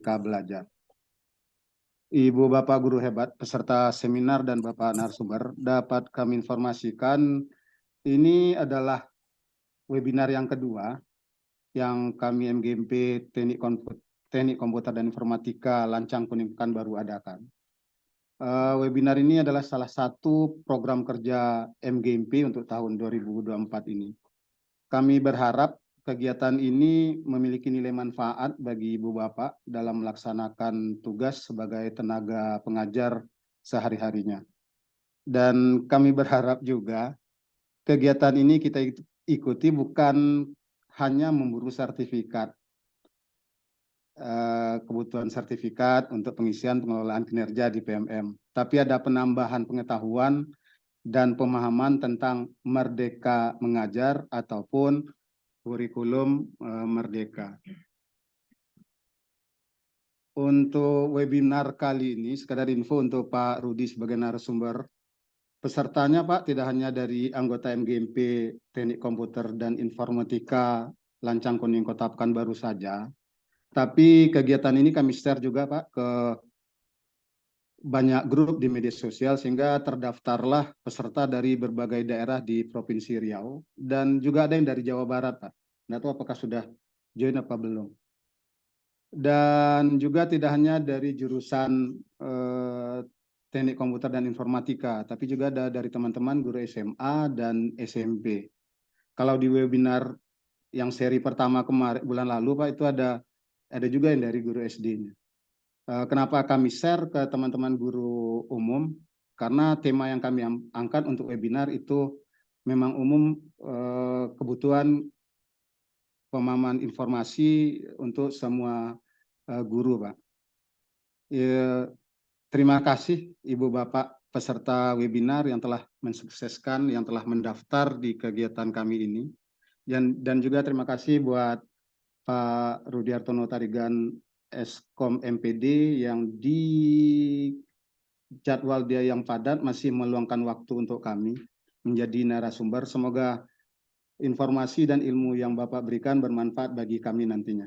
Merdeka Belajar. Ibu Bapak guru hebat, peserta seminar dan Bapak narasumber, dapat kami informasikan ini adalah webinar yang kedua yang kami MGMP Teknik Komputer dan Informatika Lancang Kuning Pekanbaru adakan. Webinar ini adalah salah satu program kerja MGMP untuk tahun 2024 ini. Kami berharap kegiatan ini memiliki nilai manfaat bagi Ibu Bapak dalam melaksanakan tugas sebagai tenaga pengajar sehari-harinya. Dan kami berharap juga kegiatan ini kita ikuti bukan hanya memburu sertifikat, kebutuhan sertifikat untuk pengisian pengelolaan kinerja di PMM, tapi ada penambahan pengetahuan dan pemahaman tentang Merdeka Mengajar ataupun kurikulum Merdeka. Untuk webinar kali ini, sekadar info untuk Pak Rudi sebagai narasumber. Pesertanya Pak tidak hanya dari anggota MGMP Teknik Komputer dan Informatika Lancang Kuning Kota Pekanbaru saja, tapi kegiatan ini kami share juga Pak ke banyak grup di media sosial sehingga terdaftarlah peserta dari berbagai daerah di Provinsi Riau dan juga ada yang dari Jawa Barat Pak. Nggak tahu apakah sudah join apa belum. Dan juga tidak hanya dari jurusan Teknik Komputer dan Informatika, tapi juga ada dari teman-teman guru SMA dan SMP. Kalau di webinar yang seri pertama kemarin bulan lalu Pak itu ada juga yang dari guru SD-nya. Kenapa kami share ke teman-teman guru umum? Karena tema yang kami angkat untuk webinar itu memang umum, kebutuhan pemahaman informasi untuk semua guru, Pak. Ya, terima kasih Ibu Bapak peserta webinar yang telah mensukseskan, yang telah mendaftar di kegiatan kami ini. Dan juga terima kasih buat Pak Rudi Hartono Tarigan Eskom MPD yang di jadwal dia yang padat masih meluangkan waktu untuk kami menjadi narasumber. Semoga informasi dan ilmu yang Bapak berikan bermanfaat bagi kami nantinya.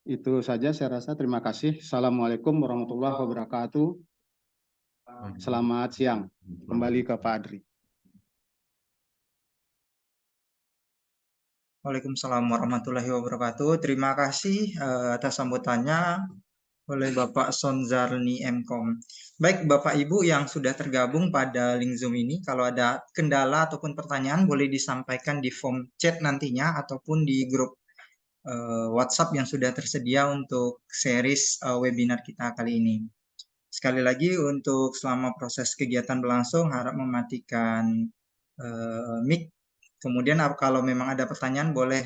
Itu saja saya rasa. Terima kasih. Assalamualaikum warahmatullahi wabarakatuh. Selamat siang. Kembali ke Pak Adri. Waalaikumsalam warahmatullahi wabarakatuh. Terima kasih atas sambutannya oleh Bapak Sonzarni Mkom. Baik Bapak Ibu yang sudah tergabung pada link Zoom ini, kalau ada kendala ataupun pertanyaan boleh disampaikan di form chat nantinya ataupun di grup WhatsApp yang sudah tersedia untuk series webinar kita kali ini. Sekali lagi untuk selama proses kegiatan berlangsung harap mematikan mic. Kemudian kalau memang ada pertanyaan boleh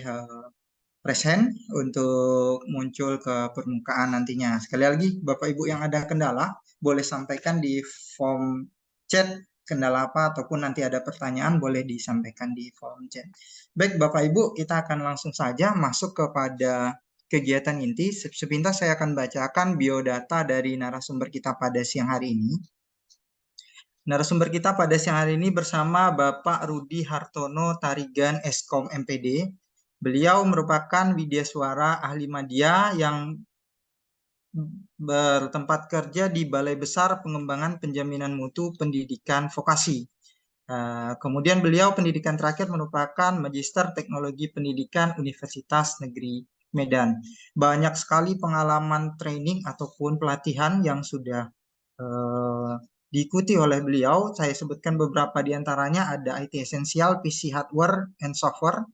raise hand untuk muncul ke permukaan nantinya. Sekali lagi Bapak Ibu yang ada kendala boleh sampaikan di form chat kendala apa ataupun nanti ada pertanyaan boleh disampaikan di form chat. Baik Bapak Ibu, kita akan langsung saja masuk kepada kegiatan inti. Sepintas saya akan bacakan biodata dari narasumber kita pada siang hari ini. Narasumber kita pada siang hari ini bersama Bapak Rudi Hartono Tarigan Eskom MPD. Beliau merupakan widyaswara ahli media yang bertempat kerja di Balai Besar Pengembangan Penjaminan Mutu Pendidikan Vokasi. Kemudian beliau pendidikan terakhir merupakan Magister Teknologi Pendidikan Universitas Negeri Medan. Banyak sekali pengalaman training ataupun pelatihan yang sudah diikuti oleh beliau. Saya sebutkan beberapa di antaranya ada IT Essential, PC Hardware and Software,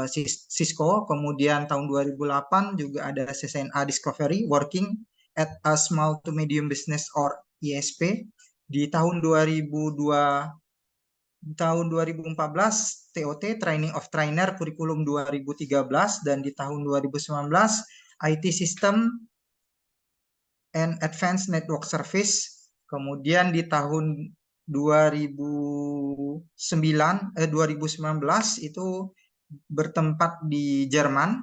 Cisco, kemudian tahun 2008 juga ada CCNA Discovery, Working at a Small to Medium Business or ISP. Di tahun 2014 TOT, Training of Trainer, Kurikulum 2013, dan di tahun 2019 IT System and Advanced Network Service. Kemudian di tahun 2019 itu bertempat di Jerman.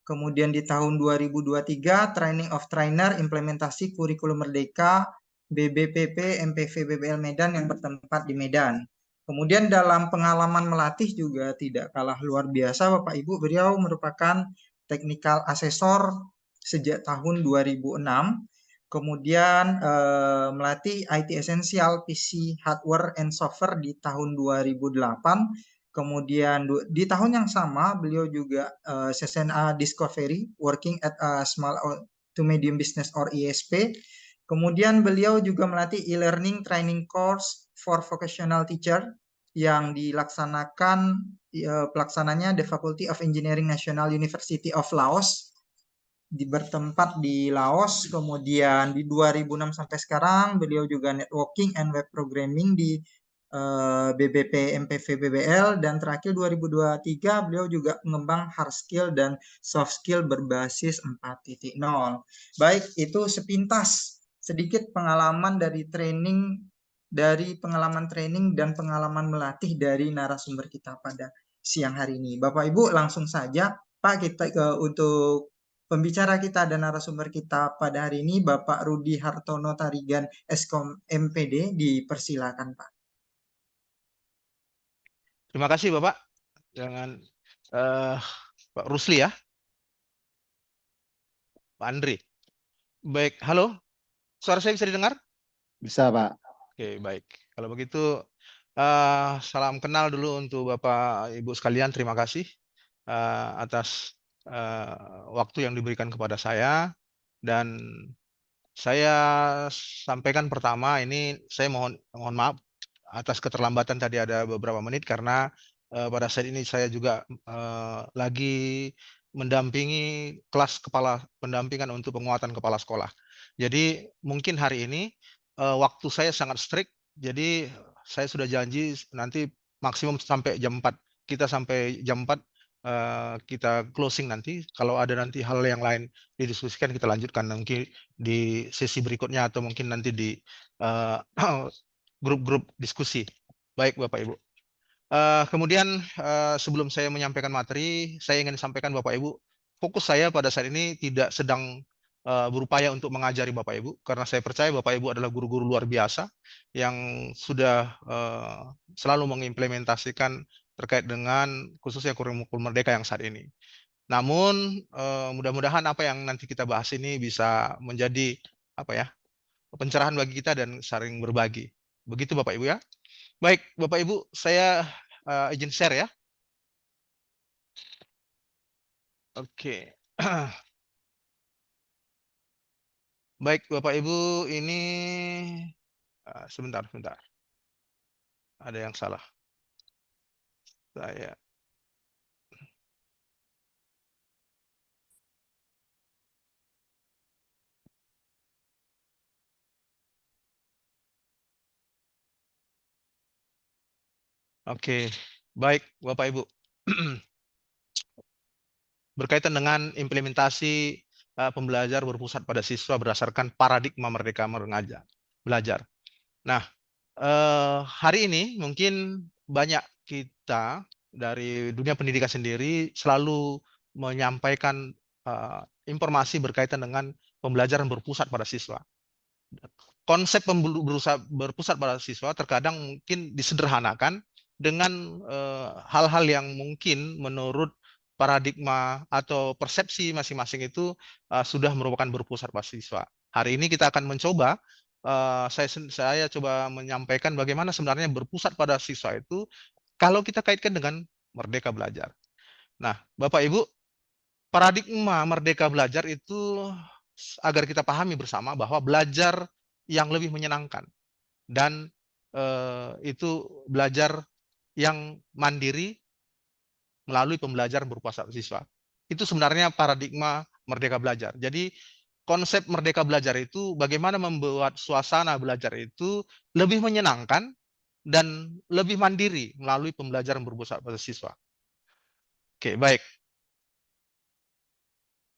Kemudian di tahun 2023 Training of Trainer Implementasi Kurikulum Merdeka BBPP MPV BBL Medan yang bertempat di Medan. Kemudian dalam pengalaman melatih juga tidak kalah luar biasa Bapak Ibu, beliau merupakan technical assessor sejak tahun 2006. Kemudian melatih IT Essential PC Hardware and Software di tahun 2008. Kemudian di tahun yang sama beliau juga CCNA Discovery Working at a Small to Medium Business or ISP. Kemudian beliau juga melatih e-learning training course for vocational teacher yang dilaksanakan pelaksananya The Faculty of Engineering National University of Laos bertempat di Laos. Kemudian di 2006 sampai sekarang beliau juga networking and web programming di BBP MPV BBL, dan terakhir 2023 beliau juga mengembang hard skill dan soft skill berbasis 4.0. Baik, itu sepintas sedikit pengalaman dari pengalaman training dan pengalaman melatih dari narasumber kita pada siang hari ini. Bapak Ibu, langsung saja Pak kita untuk pembicara kita dan narasumber kita pada hari ini, Bapak Rudi Hartono Tarigan, Eskom MPD, dipersilakan Pak. Terima kasih Bapak. Jangan Pak Rusli ya. Pak Andri. Baik, halo. Suara saya bisa didengar? Bisa, Pak. Oke, baik. Kalau begitu, salam kenal dulu untuk Bapak Ibu sekalian. Terima kasih atas waktu yang diberikan kepada saya. Dan saya sampaikan pertama, ini saya mohon maaf atas keterlambatan tadi ada beberapa menit, karena pada saat ini saya juga lagi mendampingi kelas kepala pendampingan untuk penguatan kepala sekolah. Jadi mungkin hari ini waktu saya sangat strict, jadi saya sudah janji nanti maksimum sampai jam 4. Kita sampai jam 4 kita closing nanti. Kalau ada nanti hal yang lain didiskusikan, kita lanjutkan mungkin di sesi berikutnya atau mungkin nanti di grup-grup diskusi. Baik Bapak Ibu. Kemudian sebelum saya menyampaikan materi, saya ingin sampaikan Bapak Ibu, fokus saya pada saat ini tidak sedang berupaya untuk mengajari Bapak Ibu, karena saya percaya Bapak Ibu adalah guru-guru luar biasa yang sudah selalu mengimplementasikan terkait dengan khususnya kurikulum merdeka yang saat ini. Namun mudah-mudahan apa yang nanti kita bahas ini bisa menjadi pencerahan bagi kita dan saling berbagi. Begitu Bapak Ibu ya. Baik Bapak Ibu, saya izin share ya. Oke. Baik Bapak Ibu, ini sebentar. Ada yang salah. Saya Oke, baik Bapak Ibu. Berkaitan dengan implementasi pembelajar berpusat pada siswa berdasarkan paradigma Merdeka Belajar. Nah, hari ini mungkin banyak kita dari dunia pendidikan sendiri selalu menyampaikan informasi berkaitan dengan pembelajaran berpusat pada siswa. Konsep berpusat pada siswa terkadang mungkin disederhanakan dengan hal-hal yang mungkin menurut paradigma atau persepsi masing-masing itu sudah merupakan berpusat pada siswa. Hari ini kita akan mencoba, saya coba menyampaikan bagaimana sebenarnya berpusat pada siswa itu kalau kita kaitkan dengan Merdeka Belajar. Nah, Bapak Ibu, paradigma Merdeka Belajar itu agar kita pahami bersama bahwa belajar yang lebih menyenangkan dan itu belajar yang mandiri melalui pembelajaran berupa siswa. Itu sebenarnya paradigma Merdeka Belajar. Jadi konsep Merdeka Belajar itu bagaimana membuat suasana belajar itu lebih menyenangkan dan lebih mandiri melalui pembelajaran berupa siswa. Oke, baik.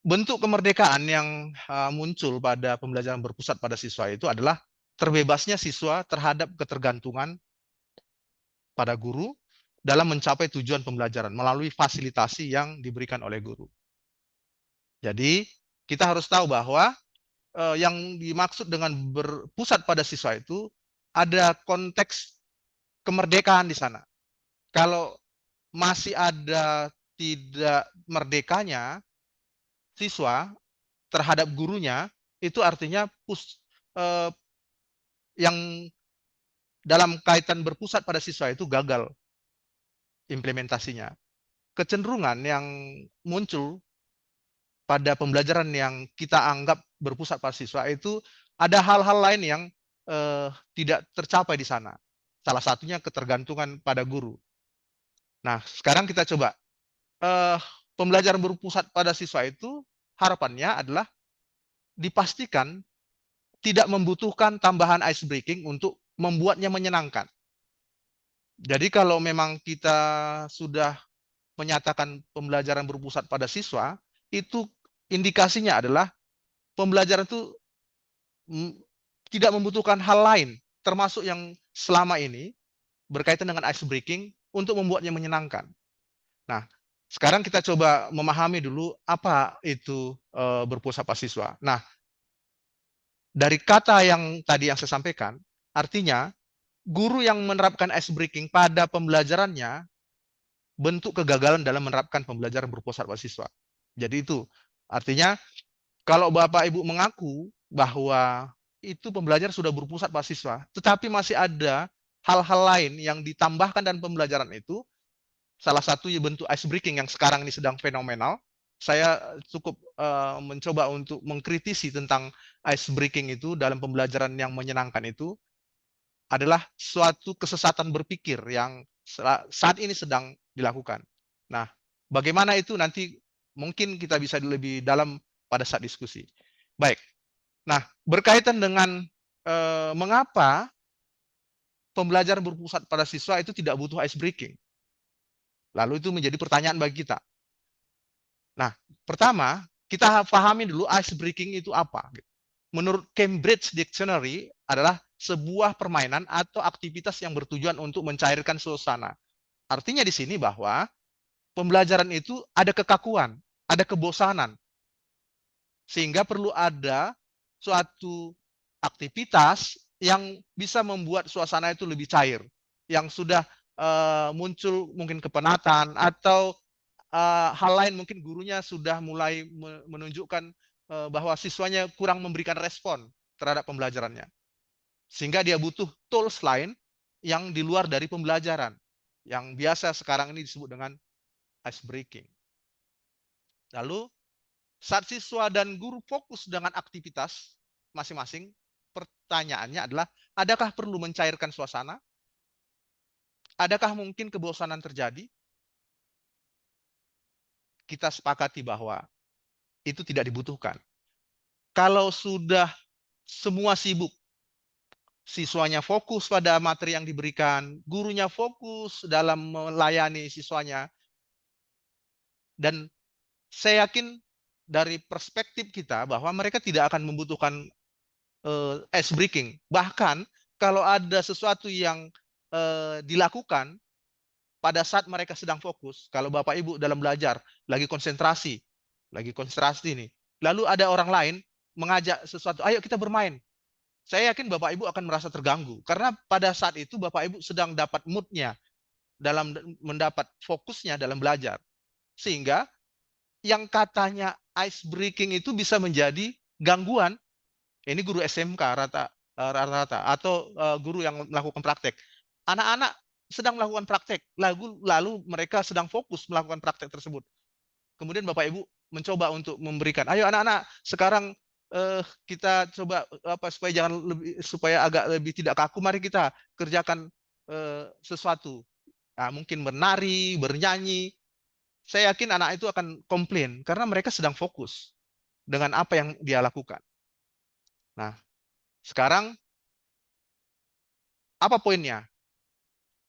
Bentuk kemerdekaan yang muncul pada pembelajaran berpusat pada siswa itu adalah terbebasnya siswa terhadap ketergantungan pada guru dalam mencapai tujuan pembelajaran melalui fasilitasi yang diberikan oleh guru. Jadi, kita harus tahu bahwa yang dimaksud dengan berpusat pada siswa itu ada konteks kemerdekaan di sana. Kalau masih ada tidak merdekanya siswa, terhadap gurunya, itu artinya yang dalam kaitan berpusat pada siswa itu gagal implementasinya. Kecenderungan yang muncul pada pembelajaran yang kita anggap berpusat pada siswa itu ada hal-hal lain yang tidak tercapai di sana. Salah satunya ketergantungan pada guru. Nah, sekarang kita coba. Pembelajaran berpusat pada siswa itu harapannya adalah dipastikan tidak membutuhkan tambahan ice breaking untuk membuatnya menyenangkan. Jadi kalau memang kita sudah menyatakan pembelajaran berpusat pada siswa, itu indikasinya adalah pembelajaran itu tidak membutuhkan hal lain, termasuk yang selama ini berkaitan dengan ice breaking untuk membuatnya menyenangkan. Nah, sekarang kita coba memahami dulu apa itu berpusat pada siswa. Nah, dari kata yang tadi yang saya sampaikan, artinya guru yang menerapkan ice breaking pada pembelajarannya bentuk kegagalan dalam menerapkan pembelajaran berpusat pada siswa. Jadi itu artinya kalau Bapak Ibu mengaku bahwa itu pembelajaran sudah berpusat pada siswa, tetapi masih ada hal-hal lain yang ditambahkan dan pembelajaran itu, salah satu bentuk ice breaking yang sekarang ini sedang fenomenal. Saya cukup mencoba untuk mengkritisi tentang ice breaking itu dalam pembelajaran yang menyenangkan itu adalah suatu kesesatan berpikir yang saat ini sedang dilakukan. Nah, bagaimana itu nanti mungkin kita bisa lebih dalam pada saat diskusi. Baik. Nah, berkaitan dengan mengapa pembelajaran berpusat pada siswa itu tidak butuh ice breaking. Lalu itu menjadi pertanyaan bagi kita. Nah, pertama, kita pahami dulu ice breaking itu apa. Menurut Cambridge Dictionary adalah sebuah permainan atau aktivitas yang bertujuan untuk mencairkan suasana. Artinya di sini bahwa pembelajaran itu ada kekakuan, ada kebosanan. Sehingga perlu ada suatu aktivitas yang bisa membuat suasana itu lebih cair. Yang sudah muncul mungkin kepenatan atau hal lain, mungkin gurunya sudah mulai menunjukkan bahwa siswanya kurang memberikan respon terhadap pembelajarannya. Sehingga dia butuh tools lain yang di luar dari pembelajaran. Yang biasa sekarang ini disebut dengan ice breaking. Lalu saat siswa dan guru fokus dengan aktivitas masing-masing, pertanyaannya adalah, adakah perlu mencairkan suasana? Adakah mungkin kebosanan terjadi? Kita sepakati bahwa itu tidak dibutuhkan. Kalau sudah semua sibuk, siswanya fokus pada materi yang diberikan, gurunya fokus dalam melayani siswanya, dan saya yakin dari perspektif kita bahwa mereka tidak akan membutuhkan ice breaking. Bahkan kalau ada sesuatu yang dilakukan pada saat mereka sedang fokus, kalau Bapak Ibu dalam belajar lagi konsentrasi nih, lalu ada orang lain mengajak sesuatu, ayo kita bermain. Saya yakin Bapak Ibu akan merasa terganggu karena pada saat itu Bapak Ibu sedang dapat moodnya dalam mendapat fokusnya dalam belajar, sehingga yang katanya ice breaking itu bisa menjadi gangguan. Ini guru SMK rata-rata atau guru yang melakukan praktek. Anak-anak sedang melakukan praktek, lalu mereka sedang fokus melakukan praktek tersebut. Kemudian Bapak Ibu mencoba untuk memberikan, ayo anak-anak sekarang kita coba supaya agak lebih tidak kaku, mari kita kerjakan sesuatu. Nah, mungkin menari, bernyanyi. Saya yakin anak itu akan komplain karena mereka sedang fokus dengan apa yang dia lakukan. Nah, sekarang apa poinnya?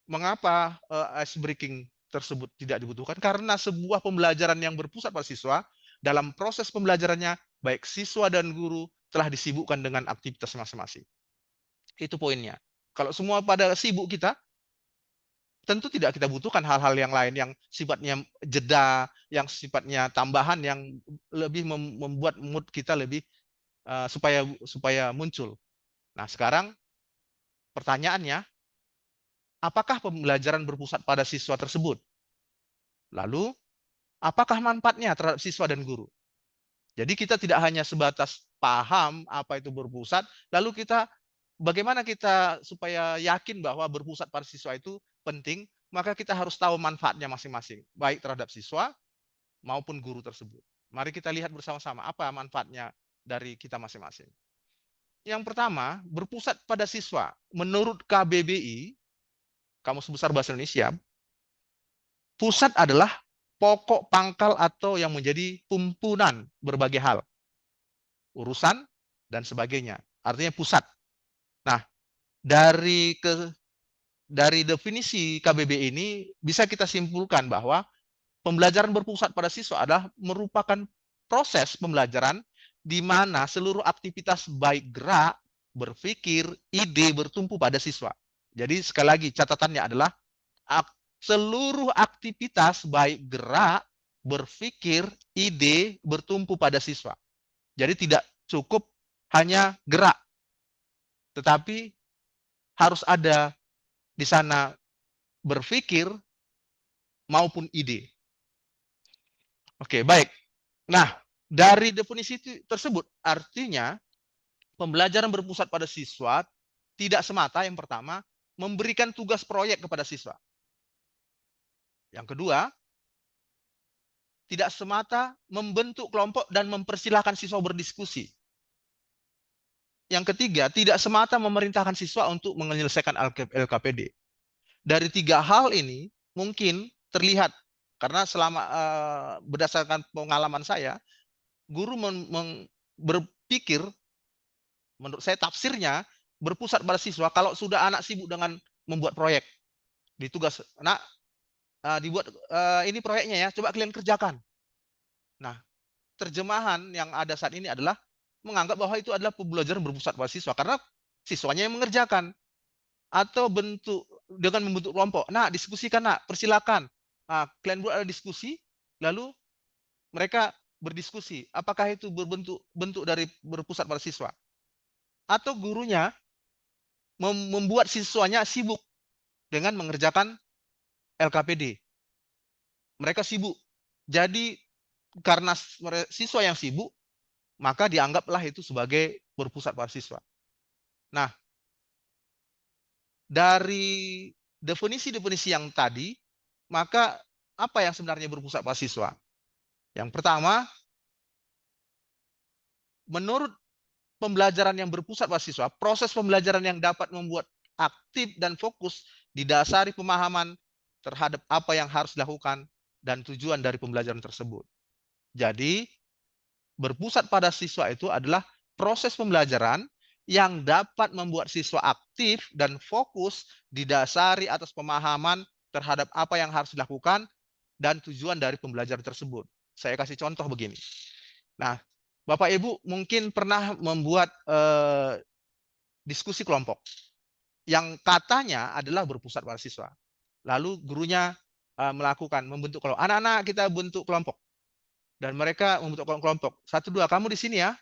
Mengapa ice breaking tersebut tidak dibutuhkan? Karena sebuah pembelajaran yang berpusat pada siswa, dalam proses pembelajarannya, baik siswa dan guru telah disibukkan dengan aktivitas masing-masing. Itu poinnya. Kalau semua pada sibuk kita, tentu tidak kita butuhkan hal-hal yang lain yang sifatnya jeda, yang sifatnya tambahan, yang lebih membuat mood kita lebih supaya muncul. Nah, sekarang pertanyaannya, apakah pembelajaran berpusat pada siswa tersebut? Lalu, apakah manfaatnya terhadap siswa dan guru? Jadi kita tidak hanya sebatas paham apa itu berpusat, lalu bagaimana kita supaya yakin bahwa berpusat pada siswa itu penting, maka kita harus tahu manfaatnya masing-masing, baik terhadap siswa maupun guru tersebut. Mari kita lihat bersama-sama apa manfaatnya dari kita masing-masing. Yang pertama, berpusat pada siswa. Menurut KBBI, Kamus Besar Bahasa Indonesia, pusat adalah pokok pangkal atau yang menjadi tumpunan berbagai hal, urusan, dan sebagainya. Artinya pusat. Nah, dari definisi KBBI ini bisa kita simpulkan bahwa pembelajaran berpusat pada siswa adalah merupakan proses pembelajaran di mana seluruh aktivitas baik gerak, berpikir, ide bertumpu pada siswa. Jadi sekali lagi catatannya adalah seluruh aktivitas baik gerak, berpikir, ide bertumpu pada siswa. Jadi tidak cukup hanya gerak, tetapi harus ada di sana berpikir maupun ide. Oke, baik. Nah, dari definisi tersebut artinya pembelajaran berpusat pada siswa tidak semata yang pertama memberikan tugas proyek kepada siswa. Yang kedua, tidak semata membentuk kelompok dan mempersilahkan siswa berdiskusi. Yang ketiga, tidak semata memerintahkan siswa untuk menyelesaikan LKPD. Dari tiga hal ini mungkin terlihat karena selama berdasarkan pengalaman saya, guru berpikir, menurut saya tafsirnya berpusat pada siswa kalau sudah anak sibuk dengan membuat proyek. Ditugas, nak dibuat ini proyeknya ya, coba kalian kerjakan. Nah, terjemahan yang ada saat ini adalah menganggap bahwa itu adalah pembelajaran berpusat pada siswa karena siswanya yang mengerjakan. Atau dengan membentuk kelompok. Nah, diskusikan, nak, persilakan. Nah, kalian buat ada diskusi, lalu mereka berdiskusi. Apakah itu bentuk dari berpusat pada siswa? Atau gurunya membuat siswanya sibuk dengan mengerjakan LKPD. Mereka sibuk. Jadi karena siswa yang sibuk, maka dianggaplah itu sebagai berpusat pada siswa. Nah, dari definisi-definisi yang tadi, maka apa yang sebenarnya berpusat pada siswa? Yang pertama, menurut pembelajaran yang berpusat pada siswa, proses pembelajaran yang dapat membuat aktif dan fokus didasari pemahaman terhadap apa yang harus dilakukan dan tujuan dari pembelajaran tersebut. Jadi, berpusat pada siswa itu adalah proses pembelajaran yang dapat membuat siswa aktif dan fokus didasari atas pemahaman terhadap apa yang harus dilakukan dan tujuan dari pembelajaran tersebut. Saya kasih contoh begini. Nah, Bapak Ibu mungkin pernah membuat diskusi kelompok yang katanya adalah berpusat pada siswa. Lalu gurunya membentuk kelompok. Anak-anak kita bentuk kelompok. Dan mereka membentuk kelompok. 1, 2, kamu di sini ya.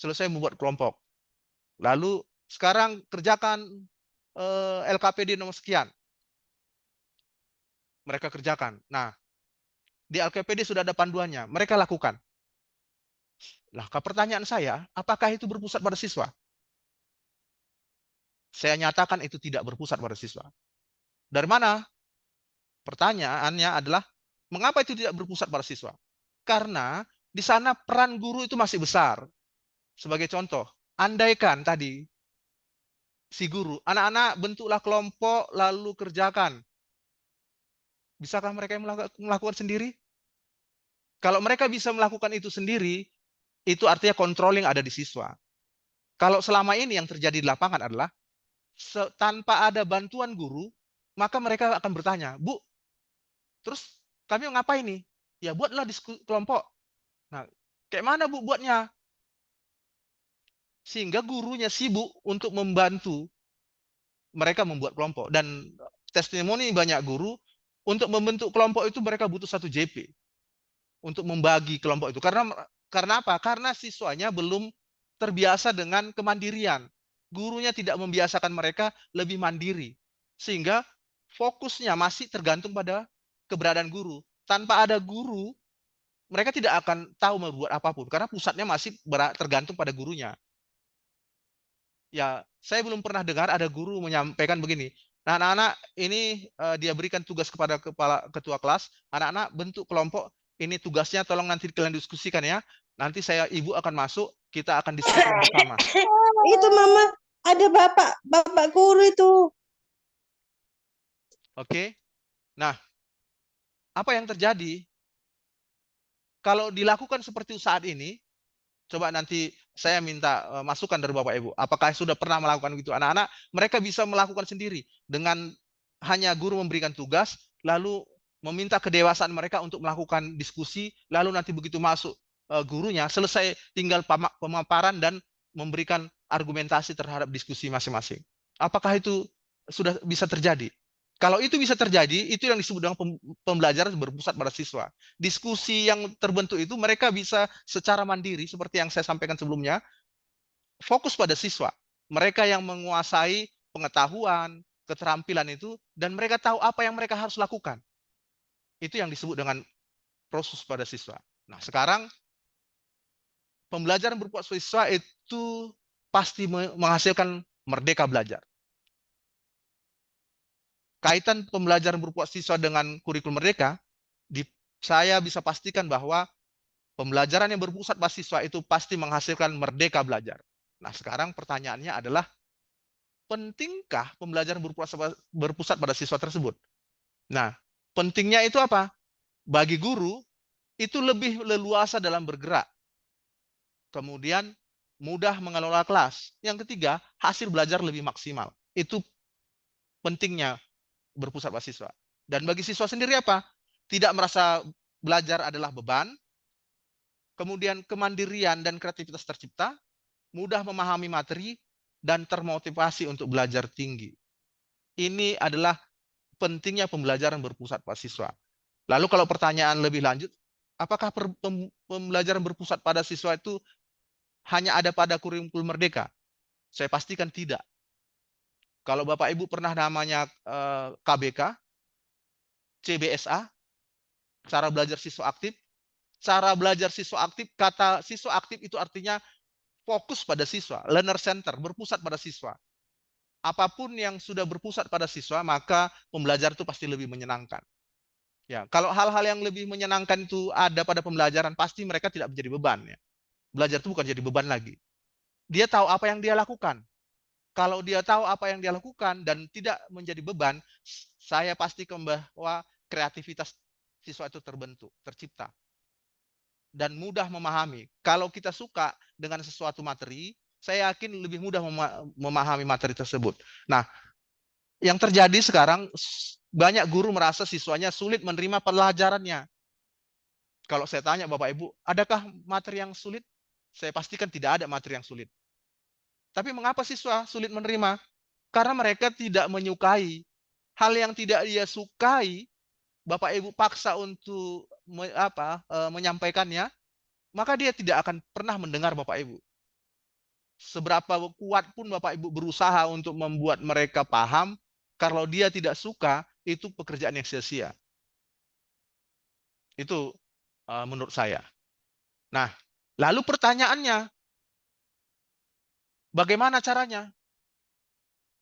Selesai membuat kelompok. Lalu sekarang kerjakan LKPD nomor sekian. Mereka kerjakan. Nah, di LKPD sudah ada panduannya. Mereka lakukan. Nah, pertanyaan saya, apakah itu berpusat pada siswa? Saya nyatakan itu tidak berpusat pada siswa. Dari mana? Pertanyaannya adalah, mengapa itu tidak berpusat pada siswa? Karena di sana peran guru itu masih besar. Sebagai contoh, andaikan tadi si guru, anak-anak bentuklah kelompok lalu kerjakan. Bisakah mereka melakukan sendiri? Kalau mereka bisa melakukan itu sendiri, itu artinya controlling ada di siswa. Kalau selama ini yang terjadi di lapangan adalah tanpa ada bantuan guru, maka mereka akan bertanya, Bu, terus kami ngapain nih? Ya buatlah kelompok. Nah, kayak mana Bu buatnya? Sehingga gurunya sibuk untuk membantu mereka membuat kelompok. Dan testimoni banyak guru, untuk membentuk kelompok itu mereka butuh 1 JP. Untuk membagi kelompok itu. Karena apa? Karena siswanya belum terbiasa dengan kemandirian. Gurunya tidak membiasakan mereka lebih mandiri. Sehingga fokusnya masih tergantung pada keberadaan guru. Tanpa ada guru, mereka tidak akan tahu membuat apapun karena pusatnya masih tergantung pada gurunya. Ya, saya belum pernah dengar ada guru menyampaikan begini. Nah, anak-anak ini dia berikan tugas kepada kepala ketua kelas, anak-anak bentuk kelompok, ini tugasnya tolong nanti kalian diskusikan ya. Nanti ibu akan masuk, kita akan diskusikan bersama. Itu Mama, ada bapak guru itu. Oke. Nah, apa yang terjadi? Kalau dilakukan seperti saat ini, coba nanti saya minta masukan dari Bapak Ibu. Apakah sudah pernah melakukan gitu? Anak-anak, mereka bisa melakukan sendiri dengan hanya guru memberikan tugas, lalu meminta kedewasaan mereka untuk melakukan diskusi, lalu nanti begitu masuk gurunya, selesai tinggal pemaparan dan memberikan argumentasi terhadap diskusi masing-masing. Apakah itu sudah bisa terjadi? Kalau itu bisa terjadi, itu yang disebut dengan pembelajaran berpusat pada siswa. Diskusi yang terbentuk itu mereka bisa secara mandiri, seperti yang saya sampaikan sebelumnya, fokus pada siswa. Mereka yang menguasai pengetahuan, keterampilan itu, dan mereka tahu apa yang mereka harus lakukan. Itu yang disebut dengan proses pada siswa. Nah, sekarang pembelajaran berpusat pada siswa itu pasti menghasilkan merdeka belajar. Kaitan pembelajaran berpusat siswa dengan kurikulum merdeka, saya bisa pastikan bahwa pembelajaran yang berpusat pada siswa itu pasti menghasilkan merdeka belajar. Nah, sekarang pertanyaannya adalah, pentingkah pembelajaran berpusat pada siswa tersebut? Nah, pentingnya itu apa? Bagi guru, itu lebih leluasa dalam bergerak. Kemudian, mudah mengelola kelas. Yang ketiga, hasil belajar lebih maksimal. Itu pentingnya berpusat pada siswa. Dan bagi siswa sendiri apa? Tidak merasa belajar adalah beban, kemudian kemandirian dan kreativitas tercipta, mudah memahami materi, dan termotivasi untuk belajar tinggi. Ini adalah pentingnya pembelajaran berpusat pada siswa. Lalu kalau pertanyaan lebih lanjut, apakah pembelajaran berpusat pada siswa itu hanya ada pada kurikulum merdeka? Saya pastikan tidak. Kalau Bapak Ibu pernah namanya KBK, CBSA, cara belajar siswa aktif, kata siswa aktif itu artinya fokus pada siswa, learner center, berpusat pada siswa. Apapun yang sudah berpusat pada siswa, maka pembelajaran itu pasti lebih menyenangkan. Ya, kalau hal-hal yang lebih menyenangkan itu ada pada pembelajaran, pasti mereka tidak menjadi beban. Ya. Belajar itu bukan jadi beban lagi. Dia tahu apa yang dia lakukan. Kalau dia tahu apa yang dia lakukan dan tidak menjadi beban, saya pastikan bahwa kreativitas siswa itu terbentuk, tercipta. Dan mudah memahami. Kalau kita suka dengan sesuatu materi, saya yakin lebih mudah memahami materi tersebut. Nah, yang terjadi sekarang, banyak guru merasa siswanya sulit menerima pelajarannya. Kalau saya tanya Bapak Ibu, adakah materi yang sulit? Saya pastikan tidak ada materi yang sulit. Tapi mengapa siswa sulit menerima? Karena mereka tidak menyukai. Hal yang tidak dia sukai, Bapak Ibu paksa untuk menyampaikannya, maka dia tidak akan pernah mendengar Bapak Ibu. Seberapa kuat pun Bapak Ibu berusaha untuk membuat mereka paham, kalau dia tidak suka, itu pekerjaan yang sia-sia. Itu menurut saya. Nah, lalu pertanyaannya, bagaimana caranya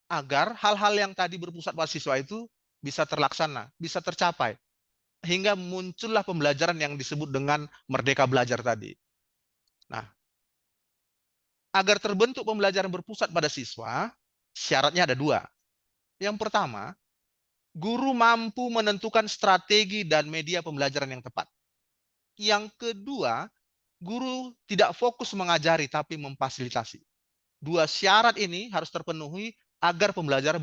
agar hal-hal yang tadi berpusat pada siswa itu bisa terlaksana, bisa tercapai, hingga muncullah pembelajaran yang disebut dengan merdeka belajar tadi. Nah, agar terbentuk pembelajaran berpusat pada siswa, syaratnya ada dua. Yang pertama, guru mampu menentukan strategi dan media pembelajaran yang tepat. Yang kedua, guru tidak fokus mengajari tapi memfasilitasi. Dua syarat ini harus terpenuhi agar pembelajaran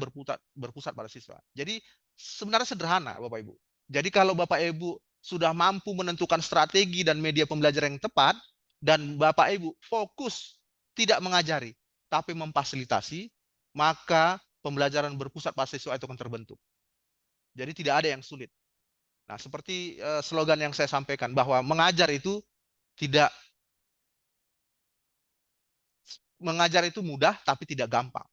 berpusat pada siswa. Jadi sebenarnya sederhana Bapak Ibu. Jadi kalau Bapak Ibu sudah mampu menentukan strategi dan media pembelajaran yang tepat, dan Bapak Ibu fokus tidak mengajari tapi memfasilitasi, maka pembelajaran berpusat pada siswa itu akan terbentuk. Jadi tidak ada yang sulit. Nah, seperti slogan yang saya sampaikan, bahwa mengajar itu mudah tapi tidak gampang.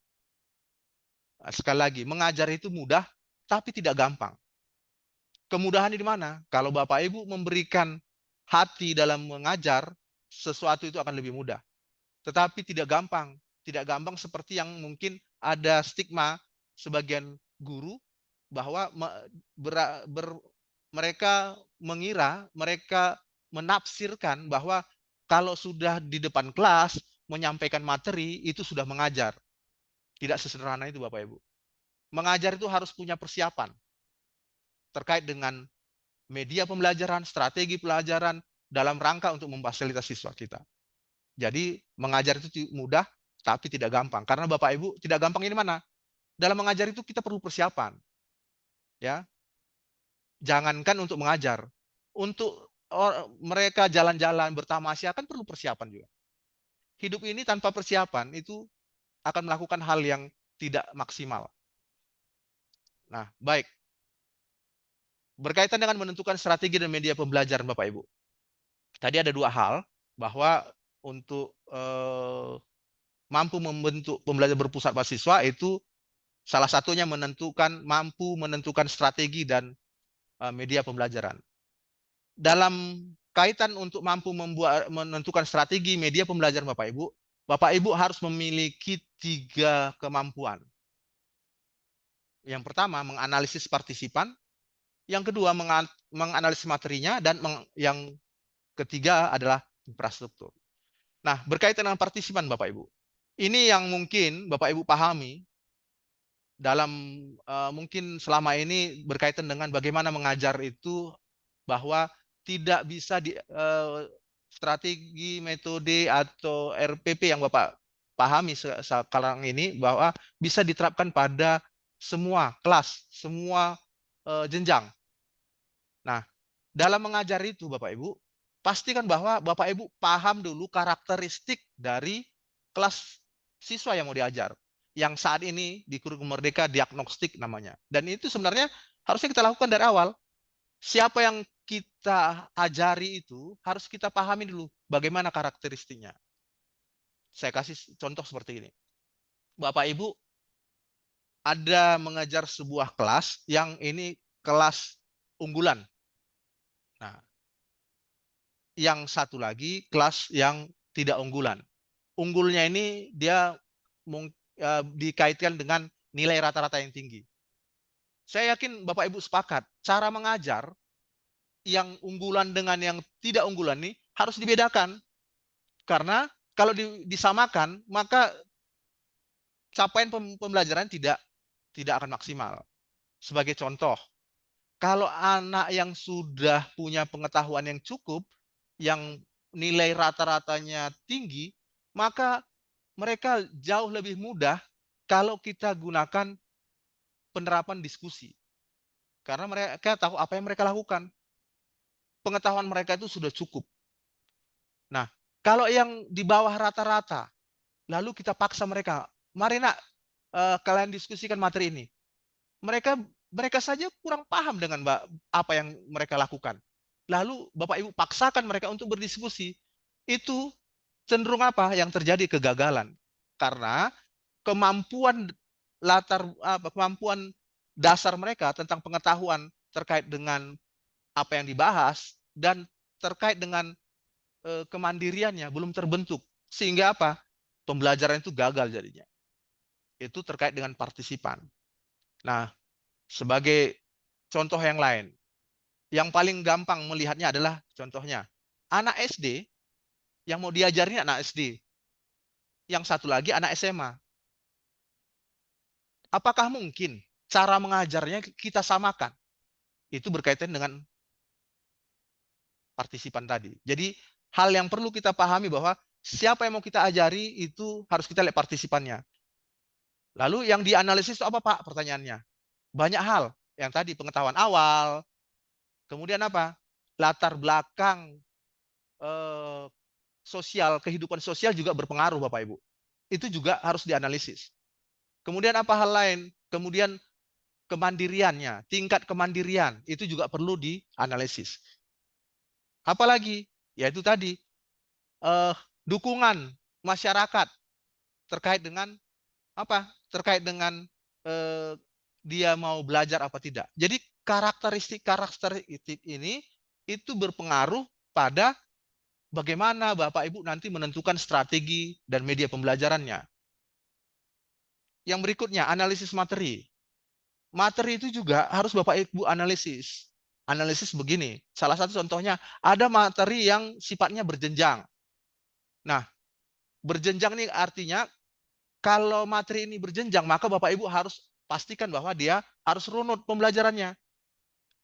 Nah, sekali lagi, mengajar itu mudah tapi tidak gampang. Kemudahan di mana? Kalau Bapak Ibu memberikan hati dalam mengajar, sesuatu itu akan lebih mudah. Tetapi tidak gampang. Tidak gampang seperti yang mungkin ada stigma sebagian guru bahwa mereka mengira, mereka menafsirkan bahwa kalau sudah di depan kelas menyampaikan materi itu sudah mengajar. Tidak sesederhana itu Bapak Ibu. Mengajar itu harus punya persiapan terkait dengan media pembelajaran, strategi pelajaran dalam rangka untuk memfasilitasi siswa kita. Jadi mengajar itu mudah tapi tidak gampang. Karena Bapak Ibu, tidak gampang ini mana? Dalam mengajar itu kita perlu persiapan. Ya. Jangankan untuk mengajar, untuk mereka jalan-jalan bertamasya kan perlu persiapan juga. Hidup ini tanpa persiapan itu akan melakukan hal yang tidak maksimal. Nah, baik. Berkaitan dengan menentukan strategi dan media pembelajaran Bapak Ibu. Tadi ada dua hal, bahwa untuk mampu membentuk pembelajaran berpusat pada siswa itu salah satunya mampu menentukan strategi dan media pembelajaran. Dalam kaitan untuk mampu menentukan strategi media pembelajaran Bapak Ibu harus memiliki 3 kemampuan. Yang pertama, menganalisis partisipan. Yang kedua, menganalisis materinya. Dan yang ketiga adalah infrastruktur. Nah, berkaitan dengan partisipan Bapak Ibu. Ini yang mungkin Bapak Ibu pahami dalam mungkin selama ini berkaitan dengan bagaimana mengajar itu, bahwa tidak bisa strategi, metode, atau RPP yang Bapak pahami sekarang ini bahwa bisa diterapkan pada semua kelas, semua jenjang. Nah, dalam mengajar itu Bapak Ibu, pastikan bahwa Bapak Ibu paham dulu karakteristik dari kelas siswa yang mau diajar. Yang saat ini di kurikulum Merdeka diagnostik namanya. Dan itu sebenarnya harusnya kita lakukan dari awal. Siapa yang kita ajari itu harus kita pahami dulu bagaimana karakteristiknya. Saya kasih contoh seperti ini. Bapak Ibu ada mengajar sebuah kelas yang ini kelas unggulan. Nah, yang satu lagi kelas yang tidak unggulan. Unggulnya ini dia dikaitkan dengan nilai rata-rata yang tinggi. Saya yakin Bapak Ibu sepakat, cara mengajar yang unggulan dengan yang tidak unggulan ini harus dibedakan. Karena kalau disamakan, maka capaian pembelajaran tidak akan maksimal. Sebagai contoh, kalau anak yang sudah punya pengetahuan yang cukup, yang nilai rata-ratanya tinggi, maka mereka jauh lebih mudah kalau kita gunakan penerapan diskusi. Karena mereka tahu apa yang mereka lakukan. Pengetahuan mereka itu sudah cukup. Nah, kalau yang di bawah rata-rata, lalu kita paksa mereka, mari nak, kalian diskusikan materi ini. Mereka saja kurang paham dengan apa yang mereka lakukan. Lalu Bapak Ibu paksakan mereka untuk berdiskusi. Itu cenderung apa? Yang terjadi kegagalan. Karena kemampuan dasar mereka tentang pengetahuan terkait dengan apa yang dibahas dan terkait dengan kemandiriannya belum terbentuk. Sehingga apa? Pembelajaran itu gagal jadinya. Itu terkait dengan partisipan. Nah, sebagai contoh yang lain, yang paling gampang melihatnya adalah contohnya anak SD yang mau diajarin anak SD, yang satu lagi anak SMA. Apakah mungkin cara mengajarnya kita samakan? Itu berkaitan dengan partisipan tadi. Jadi hal yang perlu kita pahami bahwa siapa yang mau kita ajari itu harus kita lihat partisipannya. Lalu yang dianalisis itu apa Pak? Pertanyaannya. Banyak hal. Yang tadi pengetahuan awal, kemudian apa? Latar belakang sosial, kehidupan sosial juga berpengaruh Bapak Ibu. Itu juga harus dianalisis. Kemudian apa hal lain? Kemudian kemandiriannya, tingkat kemandirian itu juga perlu dianalisis. Apalagi? Yaitu tadi dukungan masyarakat terkait dengan apa? Terkait dengan dia mau belajar apa tidak. Jadi karakteristik ini itu berpengaruh pada bagaimana Bapak Ibu nanti menentukan strategi dan media pembelajarannya. Yang berikutnya, analisis materi. Materi itu juga harus Bapak Ibu analisis. Analisis begini, salah satu contohnya, ada materi yang sifatnya berjenjang. Nah, berjenjang ini artinya, kalau materi ini berjenjang, maka Bapak Ibu harus pastikan bahwa dia harus runut pembelajarannya.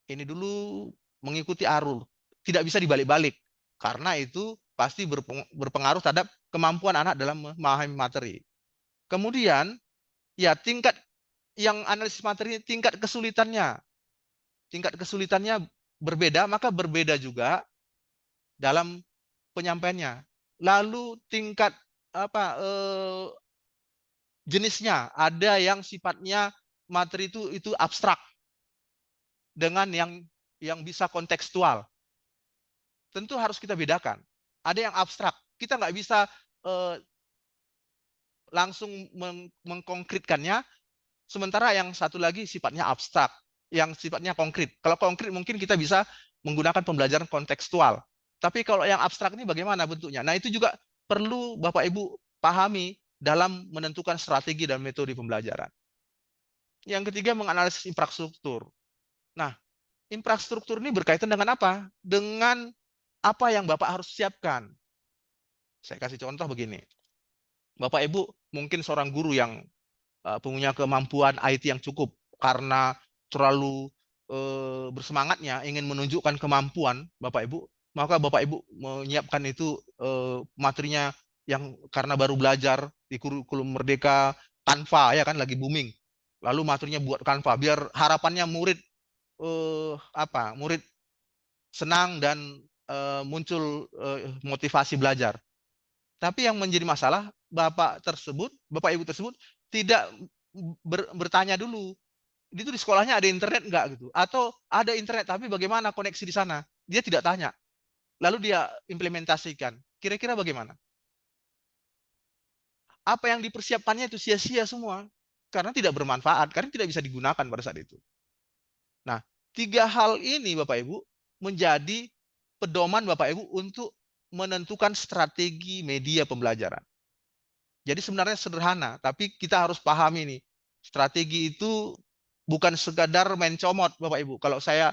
Ini dulu mengikuti arus, tidak bisa dibalik-balik. Karena itu pasti berpengaruh terhadap kemampuan anak dalam memahami materi. Kemudian, ya tingkat yang analisis materi, tingkat kesulitannya. Tingkat kesulitannya berbeda, maka berbeda juga dalam penyampaiannya. Lalu tingkat jenisnya, ada yang sifatnya materi itu abstrak dengan yang bisa kontekstual. Tentu harus kita bedakan. Ada yang abstrak, kita nggak bisa langsung mengkonkretkannya, sementara yang satu lagi sifatnya abstrak, yang sifatnya konkret. Kalau konkret mungkin kita bisa menggunakan pembelajaran kontekstual. Tapi kalau yang abstrak ini bagaimana bentuknya? Nah, itu juga perlu Bapak Ibu pahami dalam menentukan strategi dan metode pembelajaran. Yang ketiga, menganalisis infrastruktur. Nah, infrastruktur ini berkaitan dengan apa? Dengan apa yang Bapak harus siapkan. Saya kasih contoh begini. Bapak Ibu mungkin seorang guru yang punya kemampuan IT yang cukup, karena terlalu bersemangatnya ingin menunjukkan kemampuan Bapak Ibu, maka Bapak Ibu menyiapkan itu materinya yang karena baru belajar di kurikulum Merdeka, Canva ya kan lagi booming. Lalu materinya buat Canva biar harapannya murid murid senang dan muncul motivasi belajar. Tapi yang menjadi masalah, Bapak Ibu tersebut tidak bertanya dulu, itu di sekolahnya ada internet nggak gitu, atau ada internet tapi bagaimana koneksi di sana, dia tidak tanya, lalu dia implementasikan, kira-kira bagaimana? Apa yang dipersiapkannya itu sia-sia semua, karena tidak bermanfaat, karena tidak bisa digunakan pada saat itu. Nah, 3 hal ini Bapak Ibu menjadi pedoman Bapak Ibu untuk menentukan strategi media pembelajaran. Jadi sebenarnya sederhana, tapi kita harus pahami nih, strategi itu bukan sekadar main comot Bapak Ibu. Kalau saya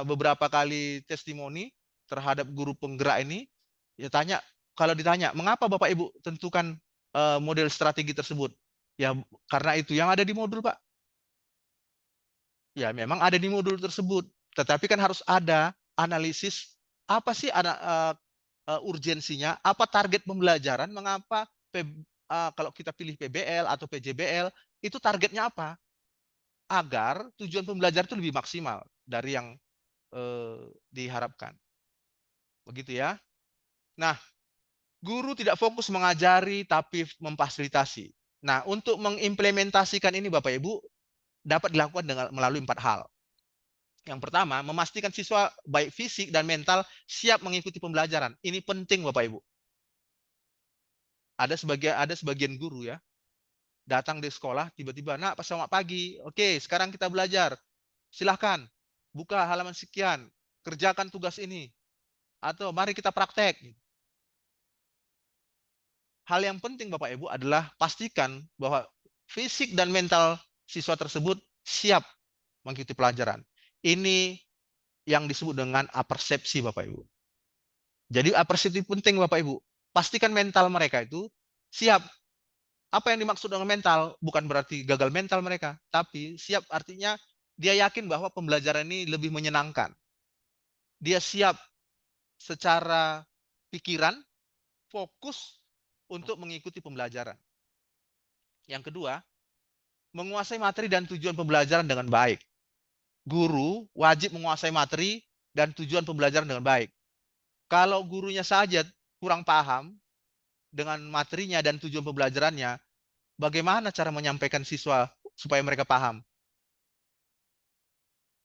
beberapa kali testimoni terhadap guru penggerak ini, ya kalau ditanya, mengapa Bapak Ibu tentukan model strategi tersebut? Ya karena itu yang ada di modul, Pak. Ya memang ada di modul tersebut, tetapi kan harus ada analisis apa sih urgensinya, apa target pembelajaran, mengapa kalau kita pilih PBL atau PJBL, itu targetnya apa? Agar tujuan pembelajaran itu lebih maksimal dari yang diharapkan. Begitu ya. Nah, guru tidak fokus mengajari, tapi memfasilitasi. Nah, untuk mengimplementasikan ini Bapak Ibu, dapat dilakukan melalui 4 hal. Yang pertama, memastikan siswa baik fisik dan mental siap mengikuti pembelajaran. Ini penting Bapak Ibu. Ada sebagian guru ya, datang di sekolah tiba-tiba, nak pas selamat pagi, oke sekarang kita belajar, silahkan buka halaman sekian, kerjakan tugas ini, atau mari kita praktek. Hal yang penting Bapak Ibu adalah pastikan bahwa fisik dan mental siswa tersebut siap mengikuti pelajaran. Ini yang disebut dengan apersepsi Bapak Ibu. Jadi apersepsi penting Bapak Ibu. Pastikan mental mereka itu siap. Apa yang dimaksud dengan mental? Bukan berarti gagal mental mereka, tapi siap artinya dia yakin bahwa pembelajaran ini lebih menyenangkan. Dia siap secara pikiran, fokus untuk mengikuti pembelajaran. Yang kedua, menguasai materi dan tujuan pembelajaran dengan baik. Guru wajib menguasai materi dan tujuan pembelajaran dengan baik. Kalau gurunya saja kurang paham dengan materinya dan tujuan pembelajarannya, bagaimana cara menyampaikan siswa supaya mereka paham?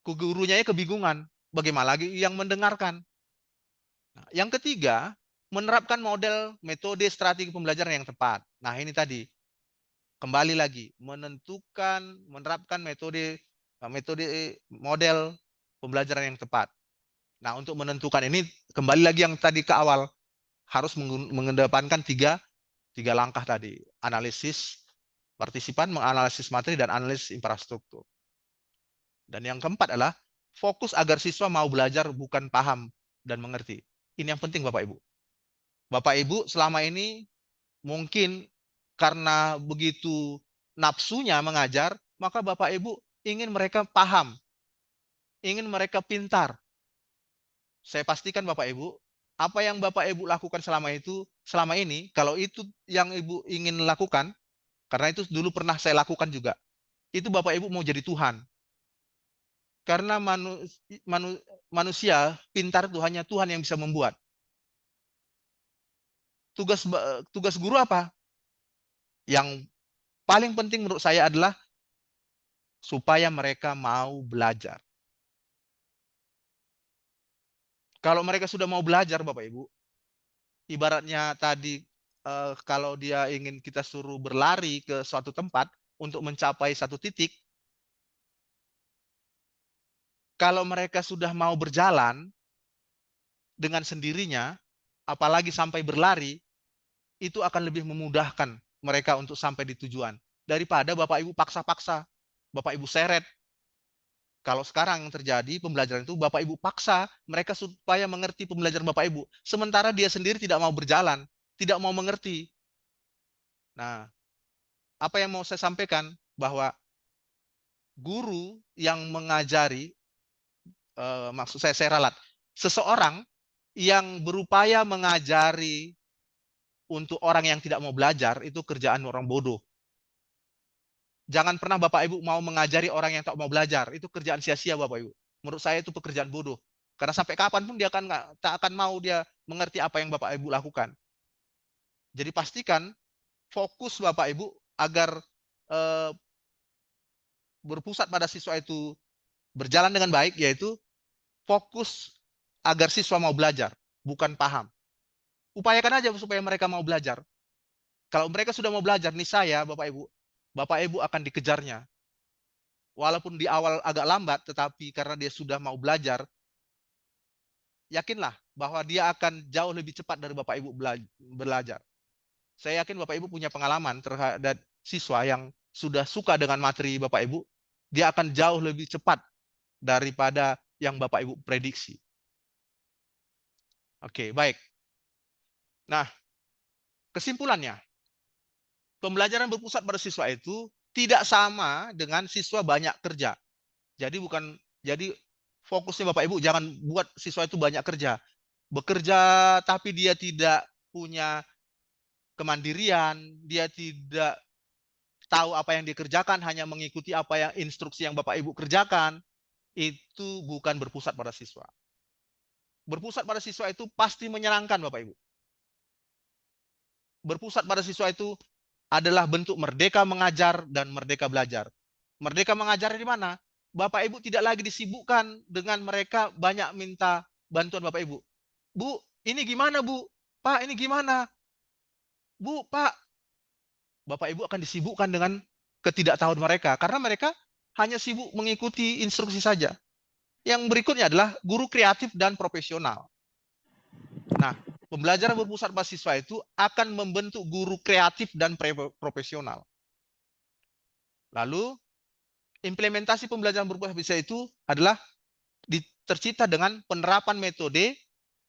Gurunya kebingungan, bagaimana lagi yang mendengarkan? Nah, yang ketiga, menerapkan model, metode, strategi pembelajaran yang tepat. Nah, ini tadi, kembali lagi, menerapkan metode, model pembelajaran yang tepat. Nah, untuk menentukan ini kembali lagi yang tadi ke awal, harus mengedepankan tiga langkah tadi. Analisis partisipan, menganalisis materi, dan analisis infrastruktur. Dan yang keempat adalah fokus agar siswa mau belajar bukan paham dan mengerti. Ini yang penting Bapak Ibu. Bapak Ibu selama ini mungkin karena begitu nafsunya mengajar, maka Bapak Ibu ingin mereka paham, ingin mereka pintar. Saya pastikan Bapak Ibu, apa yang Bapak Ibu lakukan selama ini, kalau itu yang Ibu ingin lakukan, karena itu dulu pernah saya lakukan juga, itu Bapak Ibu mau jadi Tuhan. Karena manusia pintar itu hanya Tuhan yang bisa membuat. Tugas guru apa? Yang paling penting menurut saya adalah supaya mereka mau belajar. Kalau mereka sudah mau belajar, Bapak Ibu, ibaratnya tadi kalau dia ingin kita suruh berlari ke suatu tempat untuk mencapai satu titik, kalau mereka sudah mau berjalan dengan sendirinya, apalagi sampai berlari, itu akan lebih memudahkan mereka untuk sampai di tujuan. Daripada Bapak Ibu paksa-paksa, Bapak Ibu seret. Kalau sekarang yang terjadi pembelajaran itu Bapak Ibu paksa mereka supaya mengerti pembelajaran Bapak Ibu. Sementara dia sendiri tidak mau berjalan, tidak mau mengerti. Nah, apa yang mau saya sampaikan bahwa guru yang mengajari, maksud saya ralat, seseorang yang berupaya mengajari untuk orang yang tidak mau belajar itu kerjaan orang bodoh. Jangan pernah Bapak Ibu mau mengajari orang yang tak mau belajar. Itu kerjaan sia-sia Bapak Ibu. Menurut saya itu pekerjaan bodoh. Karena sampai kapanpun dia tak akan mau dia mengerti apa yang Bapak Ibu lakukan. Jadi pastikan fokus Bapak Ibu agar berpusat pada siswa itu berjalan dengan baik, yaitu fokus agar siswa mau belajar, bukan paham. Upayakan aja supaya mereka mau belajar. Kalau mereka sudah mau belajar, nih saya Bapak Ibu akan dikejarnya. Walaupun di awal agak lambat, tetapi karena dia sudah mau belajar, yakinlah bahwa dia akan jauh lebih cepat dari Bapak Ibu belajar. Saya yakin Bapak Ibu punya pengalaman terhadap siswa yang sudah suka dengan materi Bapak Ibu, dia akan jauh lebih cepat daripada yang Bapak Ibu prediksi. Oke, baik. Nah, kesimpulannya, pembelajaran berpusat pada siswa itu tidak sama dengan siswa banyak kerja. Jadi fokusnya Bapak Ibu jangan buat siswa itu banyak kerja. Bekerja tapi dia tidak punya kemandirian, dia tidak tahu apa yang dikerjakan, hanya mengikuti apa yang instruksi yang Bapak Ibu kerjakan, itu bukan berpusat pada siswa. Berpusat pada siswa itu pasti menyenangkan Bapak Ibu. Berpusat pada siswa itu adalah bentuk merdeka mengajar dan merdeka belajar. Merdeka mengajar di mana? Bapak Ibu tidak lagi disibukkan dengan mereka banyak minta bantuan Bapak Ibu. Bu, ini gimana Bu? Pak, ini gimana? Bu, Pak. Bapak Ibu akan disibukkan dengan ketidaktahuan mereka. Karena mereka hanya sibuk mengikuti instruksi saja. Yang berikutnya adalah guru kreatif dan profesional. Nah, pembelajaran berpusat pada siswa itu akan membentuk guru kreatif dan profesional. Lalu, implementasi pembelajaran berpusat pada siswa itu adalah tercipta dengan penerapan metode,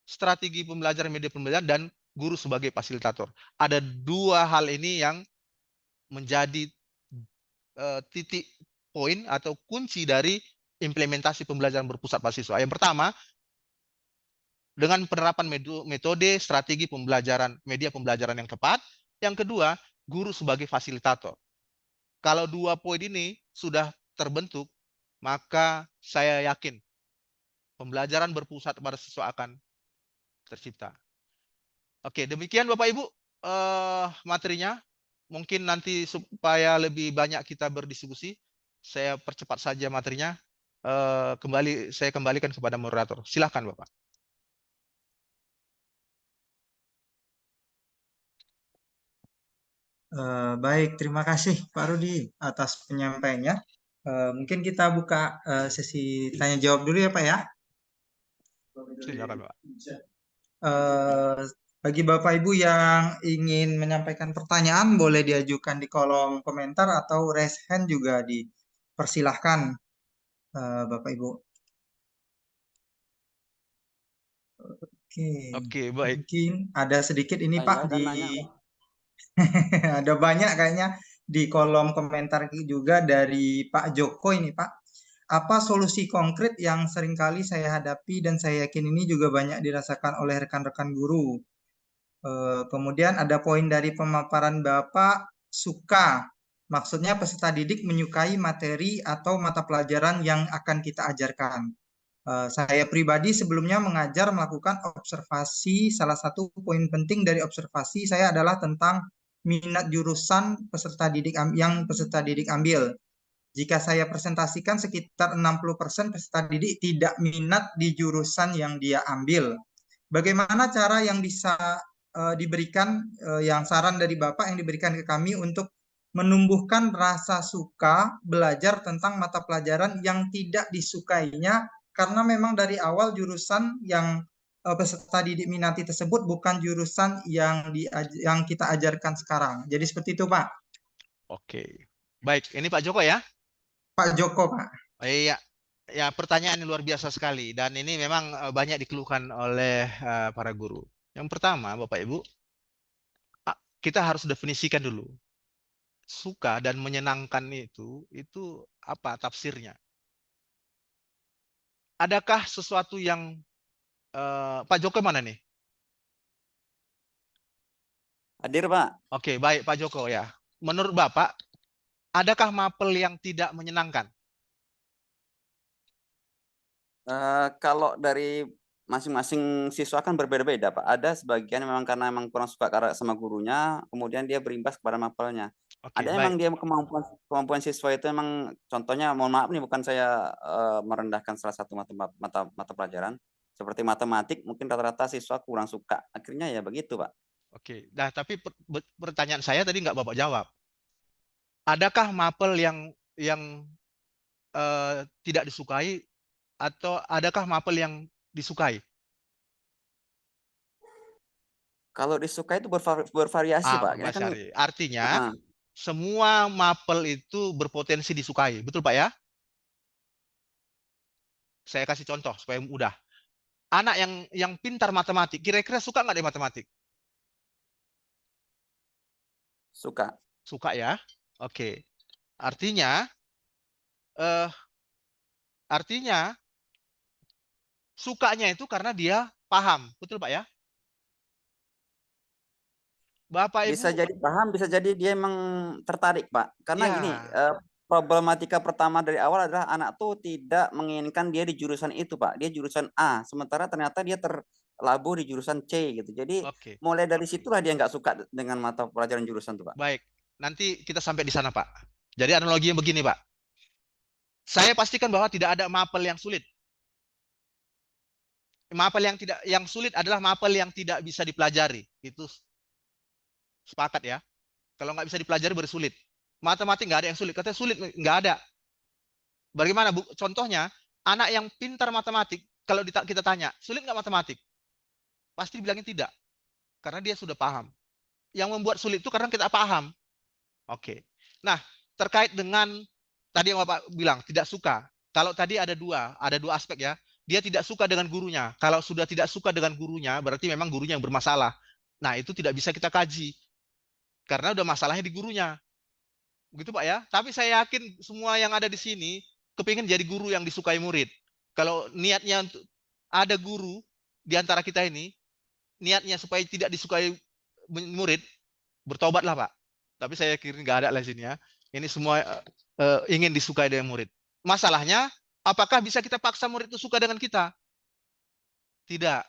strategi pembelajaran, media pembelajaran, dan guru sebagai fasilitator. Ada dua hal ini yang menjadi titik poin atau kunci dari implementasi pembelajaran berpusat pada siswa. Yang pertama, dengan penerapan metode, strategi pembelajaran, media pembelajaran yang tepat. Yang kedua, guru sebagai fasilitator. Kalau dua poin ini sudah terbentuk, maka saya yakin pembelajaran berpusat pada siswa akan tercipta. Oke, demikian Bapak Ibu materinya. Mungkin nanti supaya lebih banyak kita berdiskusi, saya percepat saja materinya. Saya kembalikan kepada moderator. Silakan Bapak. Baik, terima kasih Pak Rudi atas penyampaiannya. Mungkin kita buka sesi tanya jawab dulu ya Pak ya. Silakan, Pak. Bagi Bapak Ibu yang ingin menyampaikan pertanyaan, boleh diajukan di kolom komentar atau raise hand juga dipersilahkan, Bapak Ibu. Oke, Oke, baik. mungkin ada sedikit ini Saya Pak akan nanya, Pak. ada banyak kayaknya di kolom komentar juga dari Pak Joko ini Pak. Apa solusi konkret yang seringkali saya hadapi dan saya yakin ini juga banyak dirasakan oleh rekan-rekan guru. Kemudian ada poin dari pemaparan Bapak suka. Maksudnya peserta didik menyukai materi atau mata pelajaran yang akan kita ajarkan. Saya pribadi sebelumnya mengajar melakukan observasi. Salah satu poin penting dari observasi saya adalah tentang minat jurusan peserta didik yang peserta didik ambil. Jika saya presentasikan sekitar 60% peserta didik tidak minat di jurusan yang dia ambil. Bagaimana cara yang bisa diberikan, yang saran dari Bapak yang diberikan ke kami untuk menumbuhkan rasa suka belajar tentang mata pelajaran yang tidak disukainya, karena memang dari awal jurusan yang peserta didik minati tersebut bukan jurusan yang kita ajarkan sekarang. Jadi seperti itu, Pak. Oke. Baik, ini Pak Joko ya. Pak Joko, Pak. Iya. Ya, pertanyaan yang luar biasa sekali dan ini memang banyak dikeluhkan oleh para guru. Yang pertama, Bapak Ibu, kita harus definisikan dulu. Suka dan menyenangkan itu apa tafsirnya? Adakah sesuatu yang Pak Joko mana nih? Hadir, Pak. Oke, baik Pak Joko ya. Menurut Bapak, adakah mapel yang tidak menyenangkan? Kalau dari masing-masing siswa kan berbeda-beda, Pak. Ada sebagian memang karena memang kurang suka sama gurunya, kemudian dia berimbas kepada mapelnya. Oke, Ada baik. memang dia kemampuan siswa itu memang, contohnya mohon maaf nih, bukan saya merendahkan salah satu mata pelajaran seperti matematik, mungkin rata-rata siswa kurang suka. Akhirnya ya begitu, Pak. Oke. Nah, tapi pertanyaan saya tadi nggak Bapak jawab. Adakah mapel yang tidak disukai atau adakah mapel yang disukai? Kalau disukai itu bervariasi, Pak. Ini Mas kan Syari. Artinya heeh. semua mapel itu berpotensi disukai. Betul, Pak ya? Saya kasih contoh supaya mudah. Anak yang pintar matematik, kira-kira suka nggak di matematik? Suka. Suka ya. Oke. Artinya eh, artinya sukanya itu karena dia paham. Betul, Pak ya? Bapak Bisa Ibu, jadi paham, bisa jadi dia emang tertarik, Pak. Karena gini, ya. problematika pertama dari awal adalah anak tuh tidak menginginkan dia di jurusan itu, Pak. Dia jurusan A, sementara ternyata dia terlabur di jurusan C gitu. Jadi Oke. mulai dari situlah dia nggak suka dengan mata pelajaran jurusan tuh, Pak. Baik. Nanti kita sampai di sana, Pak. Jadi analogi yang begini, Pak. Saya pastikan bahwa tidak ada mapel yang sulit. Mapel yang sulit adalah mapel yang tidak bisa dipelajari. Itu sepakat ya. Kalau nggak bisa dipelajari bersulit. Matematik nggak ada yang sulit. Katanya sulit nggak ada. Bagaimana Bu? Contohnya anak yang pintar matematik, kalau kita tanya sulit nggak matematik, pasti bilangnya tidak, karena dia sudah paham. Yang membuat sulit itu karena kita paham. Oke. Nah, terkait dengan tadi yang Bapak bilang tidak suka. Kalau tadi ada dua aspek ya. Dia tidak suka dengan gurunya. Kalau sudah tidak suka dengan gurunya, berarti memang gurunya yang bermasalah. Nah, itu tidak bisa kita kaji. Karena udah masalahnya di gurunya. Begitu Pak ya. Tapi saya yakin semua yang ada di sini kepingin jadi guru yang disukai murid. Kalau niatnya untuk ada guru di antara kita ini, niatnya supaya tidak disukai murid, bertobatlah Pak. Tapi saya kira nggak ada lah sini ya. Ini semua ingin disukai dengan murid. Masalahnya, apakah bisa kita paksa murid itu suka dengan kita? Tidak.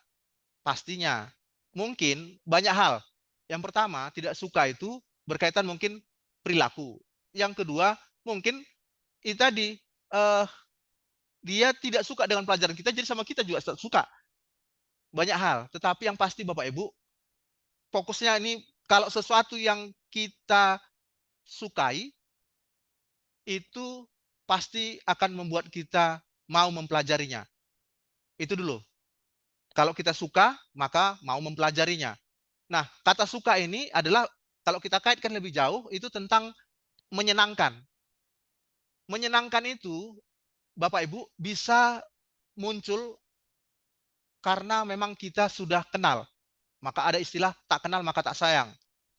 Pastinya. Mungkin banyak hal. Yang pertama, tidak suka itu berkaitan mungkin perilaku. Yang kedua, mungkin itu tadi dia tidak suka dengan pelajaran kita, jadi sama kita juga suka. Banyak hal. Tetapi yang pasti Bapak Ibu, fokusnya ini kalau sesuatu yang kita sukai, itu pasti akan membuat kita mau mempelajarinya. Itu dulu. Kalau kita suka, maka mau mempelajarinya. Nah, kata suka ini adalah kalau kita kaitkan lebih jauh itu tentang menyenangkan. Menyenangkan itu Bapak Ibu bisa muncul karena memang kita sudah kenal. Maka ada istilah tak kenal maka tak sayang.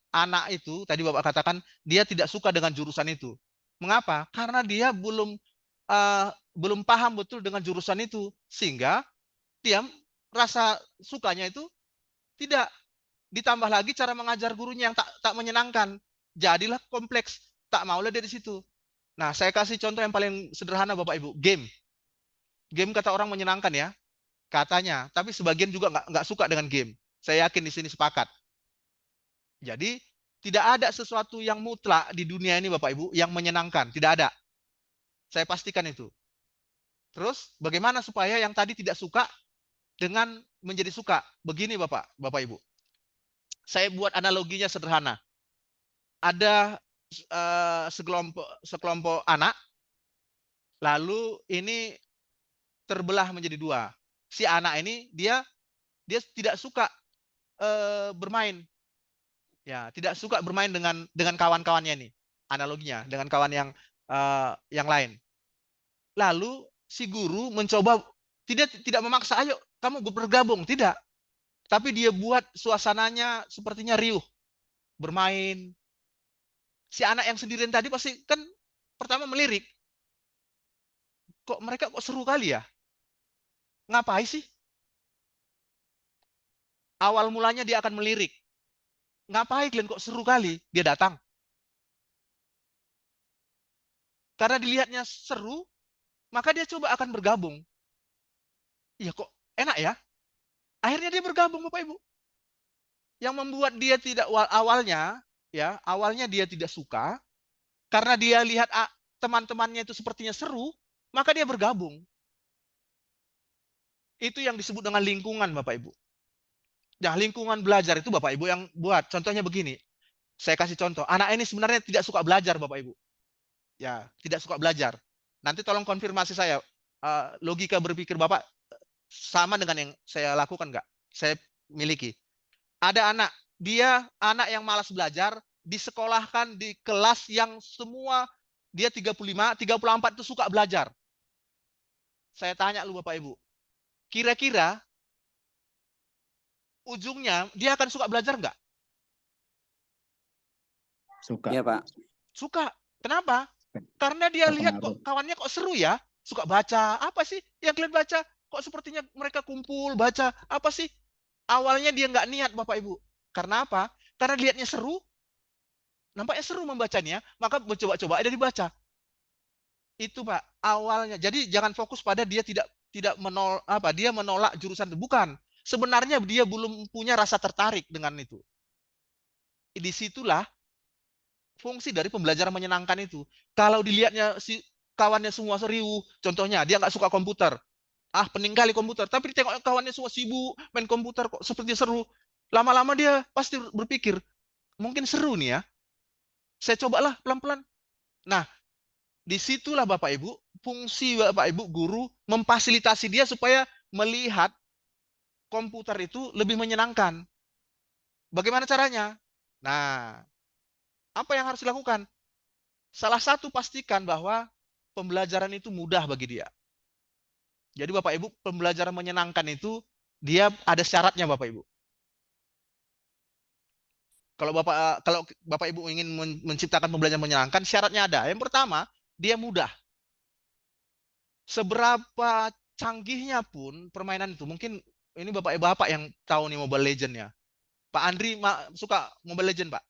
Anak itu tadi Bapak katakan dia tidak suka dengan jurusan itu. Mengapa? Karena dia belum paham betul dengan jurusan itu, sehingga dia rasa sukanya itu tidak. Ditambah lagi cara mengajar gurunya yang tak menyenangkan. Jadilah kompleks. Tak maulah dia di situ. Nah, saya kasih contoh yang paling sederhana Bapak Ibu. Game. Game kata orang menyenangkan ya. Katanya. Tapi sebagian juga nggak suka dengan game. Saya yakin di sini sepakat. Jadi, tidak ada sesuatu yang mutlak di dunia ini Bapak Ibu yang menyenangkan. Tidak ada. Saya pastikan itu. Terus, bagaimana supaya yang tadi tidak suka dengan menjadi suka? Begini Bapak Ibu. Saya buat analoginya sederhana. Ada sekelompok anak, lalu ini terbelah menjadi dua. Si anak ini dia tidak suka bermain, ya tidak suka bermain dengan kawan-kawannya ini. Analoginya dengan kawan yang lain. Lalu si guru mencoba tidak memaksa, ayo kamu bergabung, tidak. Tapi dia buat suasananya sepertinya riuh, bermain. Si anak yang sendirian tadi pasti kan pertama melirik. Kok mereka seru kali ya? Ngapain sih? Awal mulanya dia akan melirik. Ngapain kalian kok seru kali? Dia datang. Karena dilihatnya seru, maka dia coba akan bergabung. Iya kok enak ya? Akhirnya dia bergabung Bapak Ibu. Yang membuat dia tidak awalnya dia tidak suka, karena dia lihat teman-temannya itu sepertinya seru, maka dia bergabung. Itu yang disebut dengan lingkungan Bapak Ibu. Nah, lingkungan belajar itu Bapak Ibu yang buat. Contohnya begini. Saya kasih contoh. Anak ini sebenarnya tidak suka belajar Bapak Ibu. Ya, tidak suka belajar. Nanti tolong konfirmasi saya. Logika berpikir Bapak sama dengan yang saya lakukan nggak? Saya miliki. Ada dia anak yang malas belajar, disekolahkan di kelas yang semua dia 35, 34 itu suka belajar. Saya tanya lu Bapak Ibu, kira-kira ujungnya dia akan suka belajar nggak? Suka. Iya, Pak. Suka. Kenapa? Karena dia lihat kok kawannya kok seru ya, suka baca. Apa sih yang kalian baca? Kok sepertinya mereka kumpul baca. Apa sih? Awalnya dia nggak niat Bapak Ibu. Karena apa? Karena lihatnya seru, nampaknya seru membacanya, maka coba-coba ada dibaca. Itu Pak, awalnya. Jadi jangan fokus pada dia tidak dia menolak jurusan itu. Bukan. Sebenarnya dia belum punya rasa tertarik dengan itu. Disitulah fungsi dari pembelajaran menyenangkan itu. Kalau dilihatnya si kawannya semua serius, contohnya dia nggak suka komputer. Pening kali komputer. Tapi ditengok kawannya semua sibuk main komputer kok seperti seru. Lama-lama dia pasti berpikir, mungkin seru nih ya. Saya cobalah pelan-pelan. Nah, disitulah Bapak Ibu, fungsi Bapak Ibu guru memfasilitasi dia supaya melihat komputer itu lebih menyenangkan. Bagaimana caranya? Nah, apa yang harus dilakukan? Salah satu pastikan bahwa pembelajaran itu mudah bagi dia. Jadi Bapak Ibu, pembelajaran menyenangkan itu dia ada syaratnya Bapak Ibu. Kalau Bapak Ibu ingin menciptakan pembelajaran menyenangkan, syaratnya ada. Yang pertama, dia mudah. Seberapa canggihnya pun permainan itu, mungkin ini Bapak yang tahu nih Mobile Legend ya. Pak Andri suka Mobile Legend, Pak?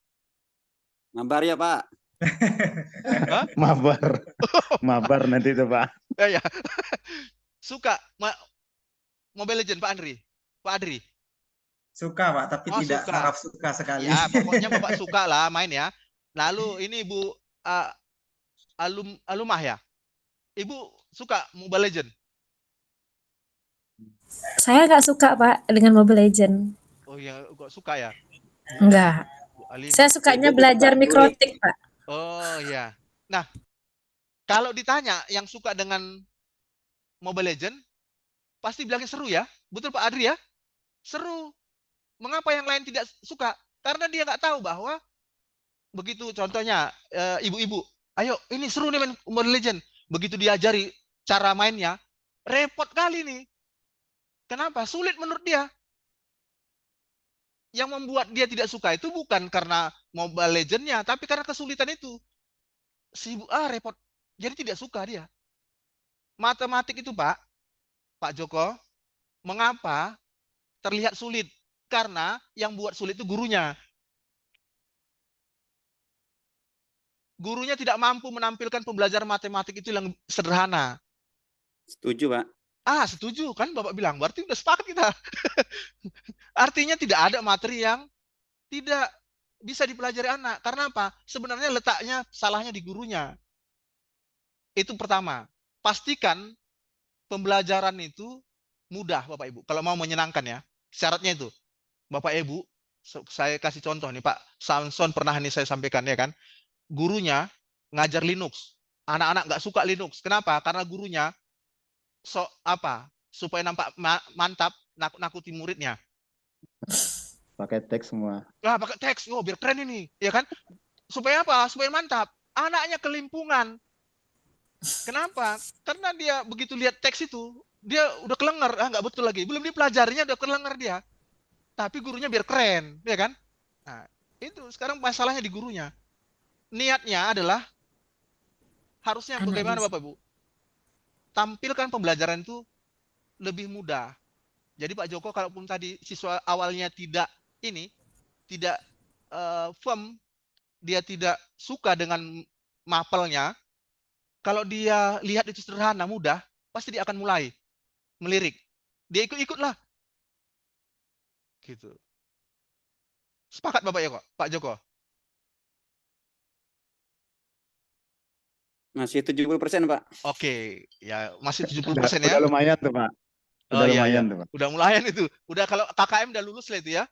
Mabar ya, Pak. Mabar nanti itu Pak. Ya. Suka Mobile Legend Pak Andri? Pak Adri? Suka Pak, tapi tidak saraf suka sekali. Ya, pokoknya Bapak suka lah main ya. Lalu ini Ibu Alumah ya? Ibu suka Mobile Legend? Saya nggak suka Pak dengan Mobile Legend. Oh ya, kok suka ya? Enggak. Saya sukanya belajar mikrotik Pak. Oh ya. Nah, kalau ditanya yang suka dengan Mobile Legend, pasti bilangnya seru ya? Betul Pak Adri ya? Seru. Mengapa yang lain tidak suka? Karena dia nggak tahu bahwa begitu contohnya ibu-ibu, ayo ini seru nih main Mobile Legend. Begitu diajari cara mainnya, repot kali nih. Kenapa? Sulit menurut dia. Yang membuat dia tidak suka itu bukan karena Mobile Legend-nya, tapi karena kesulitan itu. Si ibu, repot. Jadi tidak suka dia. Matematik itu Pak Joko, mengapa terlihat sulit? Karena yang buat sulit itu gurunya. Gurunya tidak mampu menampilkan pembelajaran matematik itu yang sederhana. Setuju, Pak. Setuju kan Bapak bilang. Berarti udah sepakat kita. Artinya tidak ada materi yang tidak bisa dipelajari anak. Karena apa? Sebenarnya letaknya salahnya di gurunya. Itu pertama. Pastikan pembelajaran itu mudah Bapak Ibu. Kalau mau menyenangkan ya. Syaratnya itu. Bapak Ibu, saya kasih contoh nih Pak. Samson pernah nih saya sampaikan ya kan. Gurunya ngajar Linux. Anak-anak nggak suka Linux. Kenapa? Karena gurunya supaya nampak mantap nakuti muridnya. Pakai teks semua. Pakai teks. Biar keren ini, ya kan? Supaya apa? Supaya mantap. Anaknya kelimpungan. Kenapa? Karena dia begitu lihat teks itu, dia udah kelenger. Nggak betul lagi. Belum dipelajarinya udah kelenger dia. Tapi gurunya biar keren, ya kan? Nah, itu sekarang masalahnya di gurunya. Niatnya adalah harusnya bagaimana Bapak Ibu? Tampilkan pembelajaran itu lebih mudah. Jadi Pak Joko, kalaupun tadi siswa awalnya tidak firm, dia tidak suka dengan mapelnya, kalau dia lihat itu sederhana, mudah, pasti dia akan mulai melirik. Dia ikut-ikutlah. Gitu. Sepakat Bapak Pak Joko? Masih 70%, Pak. Oke, ya masih 70% Udah ya. lumayan tuh, Pak. Udah lumayan tuh, Pak. Udah lumayan itu. Udah kalau KKM udah lulus lah itu ya.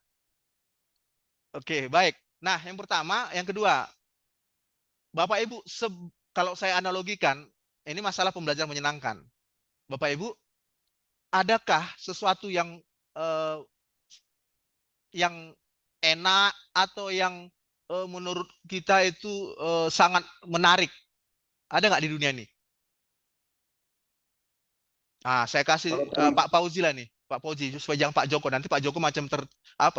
Oke, baik. Nah, yang pertama, yang kedua. Bapak Ibu, kalau saya analogikan, ini masalah pembelajaran menyenangkan. Bapak Ibu, adakah sesuatu yang enak atau yang menurut kita itu sangat menarik? Ada nggak di dunia ini? Saya kasih Pak Fauzi lah nih. Pak Fauzi, supaya jangan Pak Joko. Nanti Pak Joko macam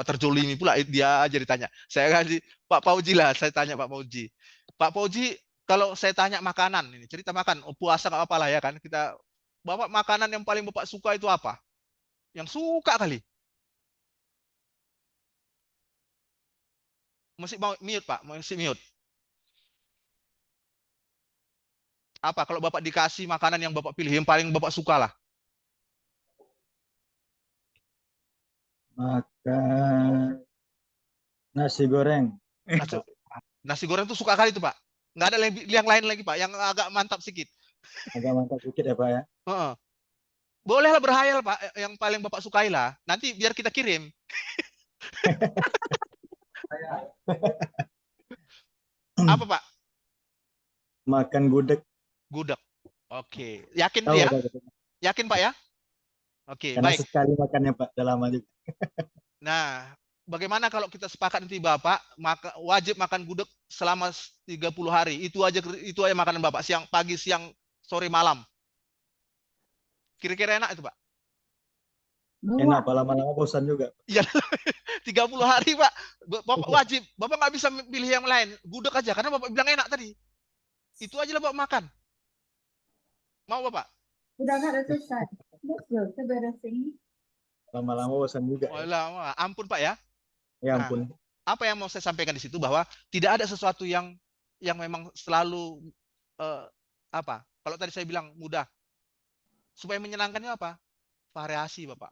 terjolimi pula, dia aja ditanya. Saya kasih Pak Fauzi lah, saya tanya Pak Fauzi. Pak Fauzi, kalau saya tanya makanan, ini cerita makan, puasa nggak apa-apa lah ya kan. Bapak makanan yang paling Bapak suka itu apa? Yang suka kali. Masih mau mute Pak, masih mute. Apa kalau Bapak dikasih makanan yang Bapak pilih, yang paling Bapak suka lah? Makan nasi goreng. Nasi goreng tuh suka kali tuh Pak. Nggak ada yang lain lagi Pak, yang agak mantap sedikit. Agak mantap sedikit ya Pak ya. Bolehlah berhayal Pak, yang paling Bapak sukai lah. Nanti biar kita kirim. Apa Pak? Makan gudeg. Gudeg. Oke. Yakin Pak ya? Yakin Pak ya? Oke, karena baik. Sekali makannya Pak, udah lama juga. Nah, bagaimana kalau kita sepakat nanti Bapak wajib makan gudeg selama 30 hari. Itu aja makanan Bapak, siang, pagi, siang, sore, malam. Kira-kira enak itu Pak? Enak Pak, lama-lama bosan juga. Iya, 30 hari Pak. Bapak wajib. Bapak nggak bisa pilih yang lain. Gudeg aja, karena Bapak bilang enak tadi. Itu aja lah Bapak makan. Mau Bapak? Udah nggak selesai. Lama-lama bosan juga. Oh, lama. Ampun Pak ya. Ya ampun. Apa yang mau saya sampaikan di situ bahwa tidak ada sesuatu yang memang selalu Kalau tadi saya bilang mudah. Supaya menyenangkannya apa? Variasi Bapak.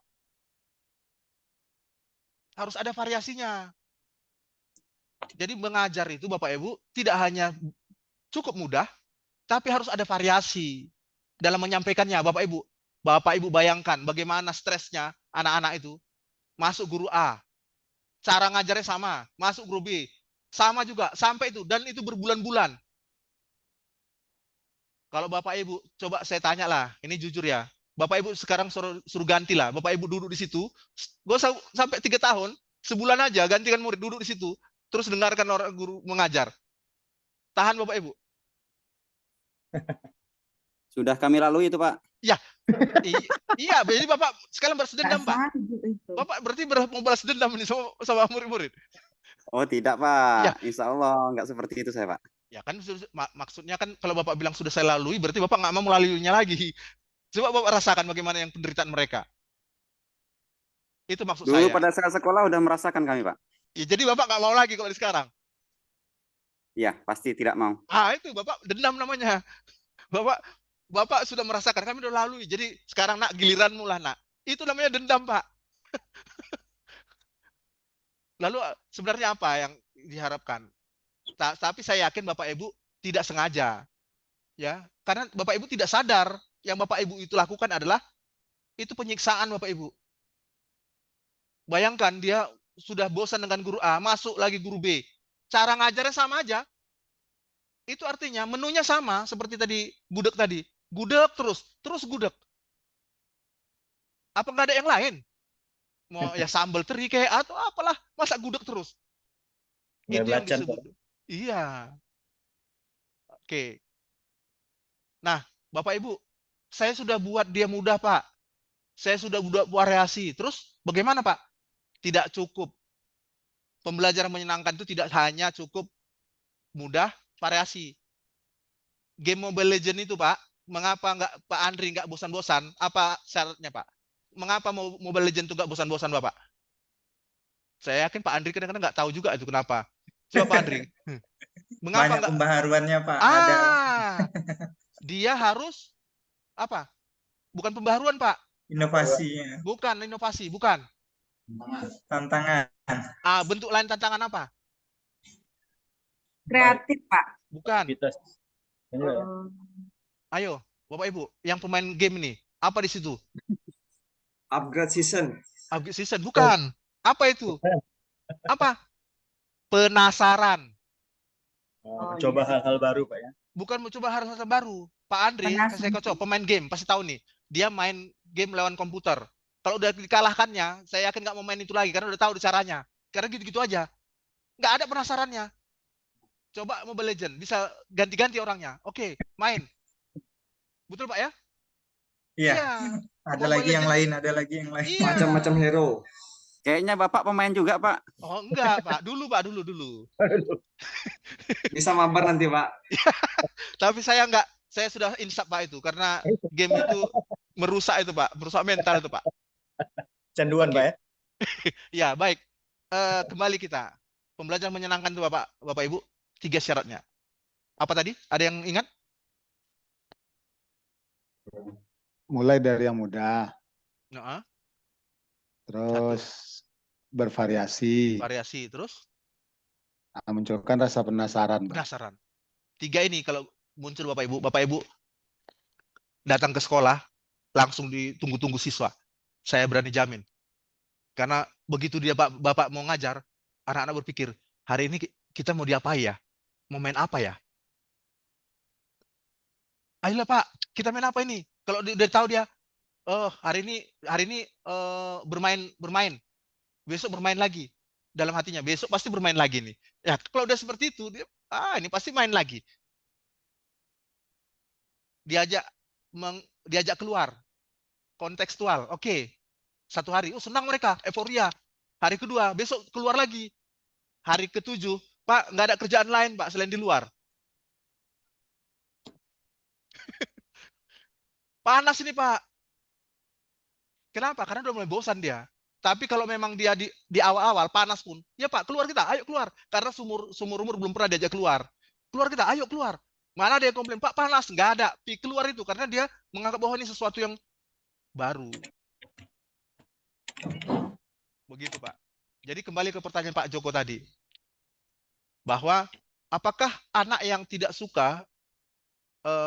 Harus ada variasinya. Jadi mengajar itu Bapak Ibu tidak hanya cukup mudah, tapi harus ada variasi dalam menyampaikannya Bapak Ibu. Bapak Ibu bayangkan bagaimana stresnya anak-anak itu. Masuk guru A, cara ngajarnya sama. Masuk guru B, sama juga. Sampai itu, dan itu berbulan-bulan. Kalau Bapak Ibu, coba saya tanya lah, ini jujur ya. Bapak Ibu sekarang suruh ganti lah. Bapak Ibu duduk di situ, gak usah sampai 3 tahun, sebulan aja gantikan murid duduk di situ, terus dengarkan orang guru mengajar. Tahan Bapak Ibu. Sudah kami lalui itu, Pak. Ya, iya. Jadi Bapak sekarang balas dendam, Pak. Bapak berarti mau balas dendam nih sama murid-murid. Oh tidak, Pak. Insya Allah nggak seperti itu saya, Pak. Ya kan maksudnya kan kalau Bapak bilang sudah saya lalui, berarti Bapak nggak mau melaluinya lagi. Coba Bapak rasakan bagaimana yang penderitaan mereka. Itu maksud Dulu saya. pada saat sekolah udah merasakan kami, Pak. Ya, jadi Bapak nggak mau lagi kalau di sekarang. Iya, pasti tidak mau. Itu Bapak dendam namanya. Bapak sudah merasakan, kami udah lalui. Jadi sekarang nak giliranmu lah nak. Itu namanya dendam, Pak. Lalu sebenarnya apa yang diharapkan? Tapi saya yakin Bapak Ibu tidak sengaja. Ya, karena Bapak Ibu tidak sadar yang Bapak Ibu itu lakukan adalah itu penyiksaan Bapak Ibu. Bayangkan dia sudah bosan dengan guru A, masuk lagi guru B. Cara ngajarnya sama aja. Itu artinya menunya sama seperti tadi gudeg tadi. Gudeg terus gudeg. Apa nggak ada yang lain? Mau ya sambal teri kayak atau apalah, masa gudeg terus? Itu yang disebut. Iya. Oke. Nah, Bapak Ibu, saya sudah buat dia mudah, Pak. Saya sudah buat variasi. Terus bagaimana, Pak? Tidak cukup. Pembelajaran menyenangkan itu tidak hanya cukup mudah, variasi. Game Mobile Legends itu, Pak, mengapa nggak Pak Andri nggak bosan-bosan? Apa syaratnya, Pak? Mengapa Mobile Legends itu nggak bosan-bosan, Bapak? Saya yakin Pak Andri kadang-kadang nggak tahu juga itu kenapa. Coba Pak Andri. Mengapa banyak pembaharuannya, Pak. Dia harus apa? Bukan pembaharuan, Pak. Inovasinya. Bukan inovasi, bukan. Tantangan. Bentuk lain tantangan apa? Kreatif, Pak. Bukan. Ayo, Bapak Ibu, yang pemain game ini, apa di situ? Upgrade season. Upgrade season, bukan. Apa itu? Apa? Penasaran. Coba hal-hal baru, Pak ya. Bukan mencoba hal-hal baru. Pak Andri, saya coba pemain game, pasti tahu nih. Dia main game lawan komputer. Kalau udah dikalahkannya, saya yakin nggak mau main itu lagi karena udah tahu caranya. Karena gitu-gitu aja. Nggak ada penasarannya. Coba Mobile Legends, bisa ganti-ganti orangnya. Oke, main. Betul, Pak ya? Iya. Ada lagi yang lain, ada lagi yang lain. Iya. Macam-macam hero. Kayaknya Bapak pemain juga, Pak. Oh, enggak, Pak. Dulu, Pak. Dulu. Bisa mabar nanti, Pak. Tapi saya enggak. Saya sudah insap, Pak, itu. Karena game itu merusak itu, Pak. Merusak mental itu, Pak. Canduan, Pak ya? Ya, baik. Kembali kita. Pembelajaran menyenangkan itu, Bapak Ibu. 3 syaratnya. Apa tadi? Ada yang ingat? Mulai dari yang mudah. Terus bervariasi. Variasi. Terus? Munculkan rasa penasaran. Penasaran. 3 ini kalau muncul Bapak Ibu datang ke sekolah, langsung ditunggu-tunggu siswa. Saya berani jamin. Karena begitu dia Bapak mau ngajar, anak-anak berpikir, hari ini kita mau diapain ya? Mau main apa ya? Ayolah Pak, kita main apa ini? Kalau udah tahu dia, oh hari ini bermain, besok bermain lagi. Dalam hatinya, besok pasti bermain lagi nih. Ya kalau udah seperti itu, dia, ini pasti main lagi. Diajak keluar, kontekstual. Oke, 1 hari, senang mereka, euforia. Hari kedua, besok keluar lagi. Hari ke-7, Pak, nggak ada kerjaan lain, Pak, selain di luar. Panas ini, Pak. Kenapa? Karena udah mulai bosan dia. Tapi kalau memang dia di awal-awal panas pun, ya Pak, keluar kita, ayo keluar. Karena sumur umur belum pernah diajak keluar. Keluar kita, ayo keluar. Mana ada yang komplain, Pak, panas. Nggak ada. Keluar itu, karena dia menganggap bahwa ini sesuatu yang baru. Begitu, Pak. Jadi kembali ke pertanyaan Pak Joko tadi. Bahwa apakah anak yang tidak suka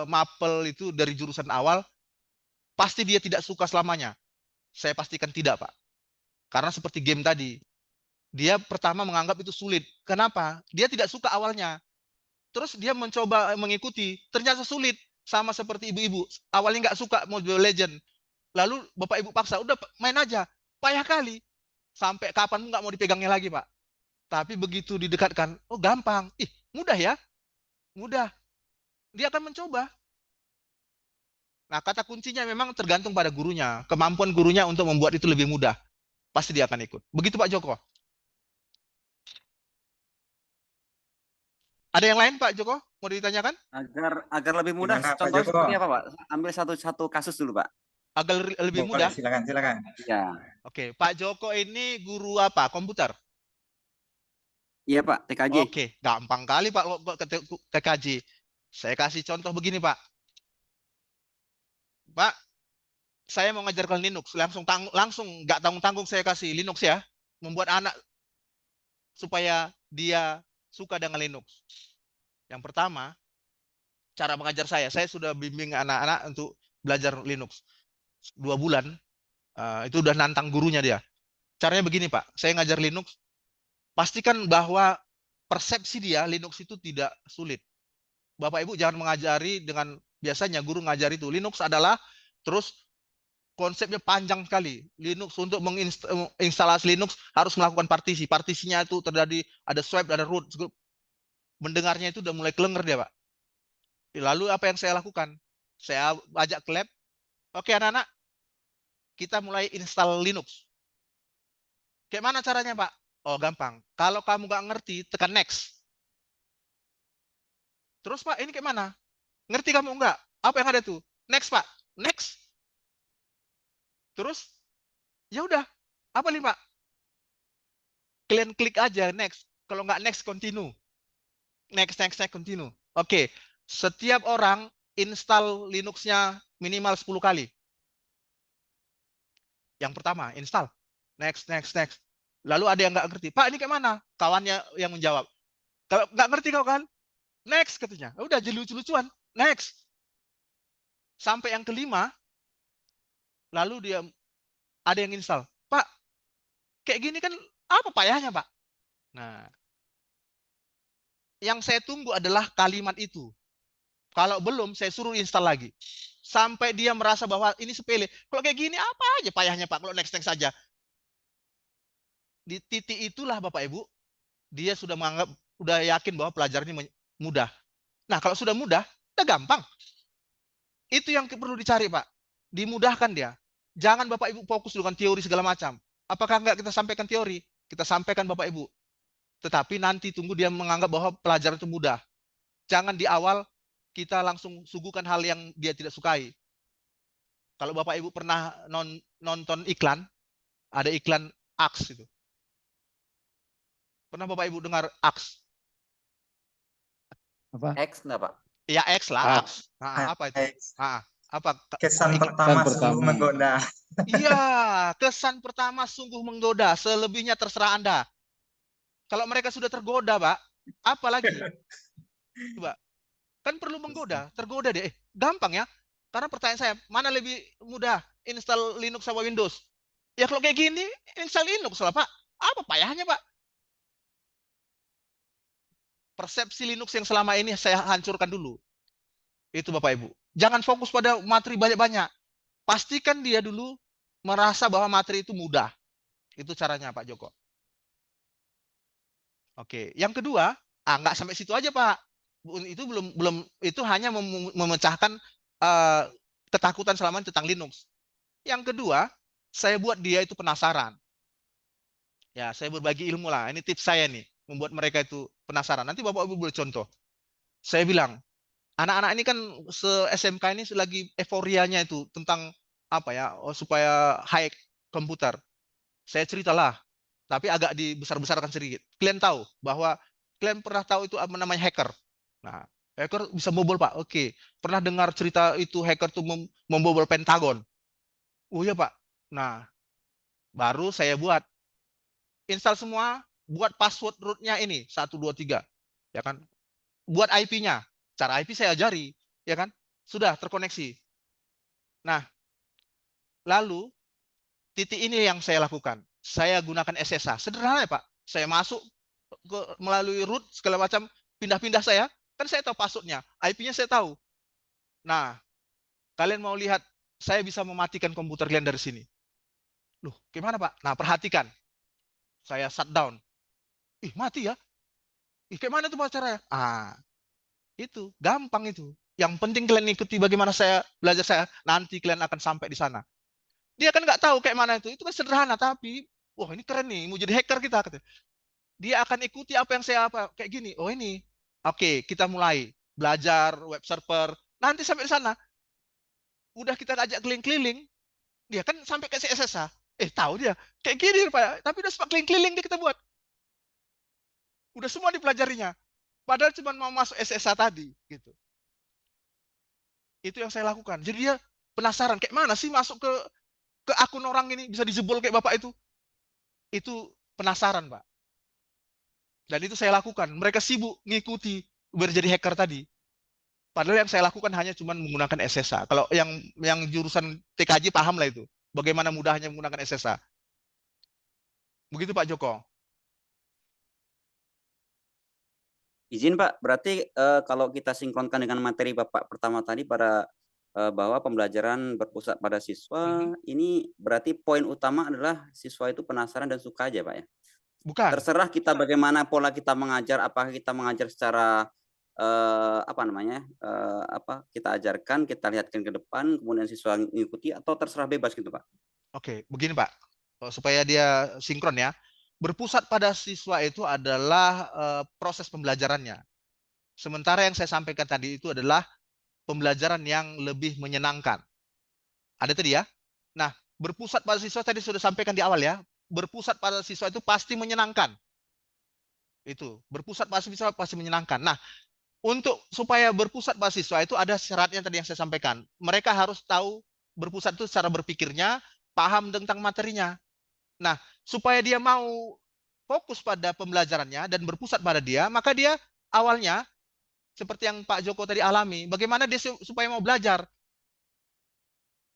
mapel itu dari jurusan awal, pasti dia tidak suka selamanya? Saya pastikan tidak, Pak. Karena seperti game tadi, dia pertama menganggap itu sulit. Kenapa? Dia tidak suka awalnya. Terus dia mencoba mengikuti, ternyata sulit. Sama seperti ibu-ibu, awalnya nggak suka Mobile Legends. Lalu Bapak Ibu paksa, udah main aja. Payah kali. Sampai kapan nggak mau dipegangnya lagi, Pak. Tapi begitu didekatkan, oh gampang. Ih, mudah ya. Mudah. Dia akan mencoba. Nah, kata kuncinya memang tergantung pada gurunya. Kemampuan gurunya untuk membuat itu lebih mudah. Pasti dia akan ikut. Begitu Pak Joko. Ada yang lain Pak Joko? Mau ditanyakan? Agar lebih mudah, Gimana Pak contohnya Joko? seperti apa, Pak? Ambil satu kasus dulu, Pak. Agar lebih Boleh, mudah? silakan. Ya. Oke, Pak Joko ini guru apa? Komputer? Iya, Pak, TKJ. Oke, gampang kali Pak kok ke TKJ. Saya kasih contoh begini Pak. Pak, saya mau ngajarkan Linux, langsung nggak tanggung-tanggung saya kasih Linux ya. Membuat anak supaya dia suka dengan Linux. Yang pertama, cara mengajar saya sudah bimbing anak-anak untuk belajar Linux 2 bulan. Itu udah nantang gurunya dia. Caranya begini Pak, saya ngajar Linux, pastikan bahwa persepsi dia Linux itu tidak sulit. Bapak Ibu jangan mengajari dengan biasanya guru ngajar itu Linux adalah terus konsepnya panjang sekali. Linux untuk menginstalasi Linux harus melakukan partisi. Partisinya itu terjadi ada swipe, ada root. Mendengarnya itu udah mulai kelenger dia, Pak. Lalu apa yang saya lakukan? Saya ajak ke lab. Oke, anak-anak, kita mulai install Linux. Kayak mana caranya, Pak? Oh, gampang. Kalau kamu nggak ngerti, tekan next. Terus, Pak, ini kayak mana? Ngerti kamu nggak? Apa yang ada tuh? Next, Pak. Next. Terus, ya udah. Apa nih, Pak? Kalian klik aja next. Kalau nggak next, continue. Next, continue. Oke. Setiap orang install Linux-nya minimal 10 kali. Yang pertama, install. Next. Lalu ada yang nggak ngerti. Pak, ini kayak mana? Kawannya yang menjawab. Kalau nggak ngerti kau kan? Next katanya. Udah jadi lucu-lucuan. Next. Sampai yang kelima, lalu dia ada yang install. Pak, kayak gini kan apa payahnya, Pak? Nah, yang saya tunggu adalah kalimat itu. Kalau belum, saya suruh install lagi. Sampai dia merasa bahwa ini sepele. Kalau kayak gini, apa aja payahnya, Pak? Kalau next saja. Di titik itulah, Bapak Ibu, dia sudah menganggap, sudah yakin bahwa pelajaran ini mudah. Nah, kalau sudah mudah, udah gampang. Itu yang perlu dicari, Pak. Dimudahkan dia. Jangan Bapak Ibu fokus dengan teori segala macam. Apakah enggak kita sampaikan teori? Kita sampaikan Bapak Ibu. Tetapi nanti tunggu dia menganggap bahwa pelajaran itu mudah. Jangan di awal kita langsung suguhkan hal yang dia tidak sukai. Kalau Bapak Ibu pernah nonton iklan, ada iklan Axe itu. Pernah Bapak Ibu dengar Axe? Apa? X enggak, Pak? Ya X lah. Axe. Nah, apa itu? Apa? Kesan iklan? pertama Kesan sungguh pertama. menggoda. Iya, kesan pertama sungguh menggoda. Selebihnya terserah Anda. Kalau mereka sudah tergoda, Pak, apa lagi? Coba. Kan perlu menggoda, tergoda deh. Gampang ya. Karena pertanyaan saya, mana lebih mudah install Linux sama Windows? Ya kalau kayak gini, install Linux lah, Pak. Apa payahnya, Pak? Persepsi Linux yang selama ini saya hancurkan dulu. Itu Bapak Ibu. Jangan fokus pada materi banyak-banyak. Pastikan dia dulu merasa bahwa materi itu mudah. Itu caranya Pak Joko. Oke, yang kedua, nggak sampai situ aja Pak. Itu belum itu hanya memecahkan ketakutan selama tentang Linux. Yang kedua, saya buat dia itu penasaran. Ya, saya berbagi ilmu lah. Ini tips saya nih, membuat mereka itu penasaran. Nanti Bapak Ibu boleh contoh. Saya bilang, anak-anak ini kan se-SMK ini lagi euforianya itu tentang apa ya, supaya high komputer. Saya ceritalah, tapi agak dibesar-besarkan sedikit. Kalian tahu bahwa kalian pernah tahu itu apa namanya hacker. Nah, hacker bisa membobol Pak. Oke, pernah dengar cerita itu hacker tuh membobol Pentagon. Oh iya Pak. Nah, baru saya buat install semua, buat password rootnya ini 123, ya kan? Buat IP-nya, cara IP saya ajari, ya kan? Sudah terkoneksi. Nah, lalu titik ini yang saya lakukan. Saya gunakan SSH. Sederhana ya Pak. Saya masuk melalui root segala macam, pindah-pindah saya, kan saya tahu passwordnya, IP-nya saya tahu. Nah, kalian mau lihat saya bisa mematikan komputer kalian dari sini. Loh, gimana Pak? Nah, perhatikan. Saya shutdown. Ih, mati ya? Ih, kayak mana tuh Pak caranya? Itu. Gampang itu. Yang penting kalian ikuti bagaimana saya belajar saya. Nanti kalian akan sampai di sana. Dia kan nggak tahu kayak mana itu. Itu kan sederhana, tapi wah ini keren nih. Mau jadi hacker kita. Katanya. Dia akan ikuti apa yang saya apa. Kayak gini. Oh ini. Oke, kita mulai. Belajar, web server. Nanti sampai di sana. Udah kita ajak keliling-keliling. Dia kan sampai ke CSS. Tahu dia. Kayak gini Pak. Tapi udah sempat keliling-keliling dia kita buat. Udah semua dipelajarinya. Padahal cuma mau masuk SSA tadi. Gitu. Itu yang saya lakukan. Jadi dia penasaran. Kayak mana sih masuk ke akun orang ini. Bisa dijebol kayak Bapak itu. Itu penasaran Pak. Dan itu saya lakukan. Mereka sibuk ngikuti. Biar jadi hacker tadi. Padahal yang saya lakukan hanya cuma menggunakan SSA. Kalau yang jurusan TKJ paham lah itu. Bagaimana mudahnya menggunakan SSA. Begitu Pak Joko. Izin Pak, berarti kalau kita sinkronkan dengan materi Bapak pertama tadi bahwa pembelajaran berpusat pada siswa, ini berarti poin utama adalah siswa itu penasaran dan suka aja Pak ya? Bukan. Terserah kita bagaimana pola kita mengajar, apakah kita mengajar secara kita ajarkan, kita lihatkan ke depan, kemudian siswa mengikuti, atau terserah bebas gitu Pak? Oke, begini Pak, supaya dia sinkron ya. Berpusat pada siswa itu adalah proses pembelajarannya. Sementara yang saya sampaikan tadi itu adalah pembelajaran yang lebih menyenangkan. Ada tadi ya? Nah, berpusat pada siswa tadi sudah sampaikan di awal ya. Berpusat pada siswa itu pasti menyenangkan. Itu, berpusat pada siswa pasti menyenangkan. Nah, supaya berpusat pada siswa itu ada syaratnya tadi yang saya sampaikan. Mereka harus tahu berpusat itu secara berpikirnya, paham tentang materinya. Nah, supaya dia mau fokus pada pembelajarannya dan berpusat pada dia, maka dia awalnya seperti yang Pak Joko tadi alami, bagaimana dia supaya mau belajar.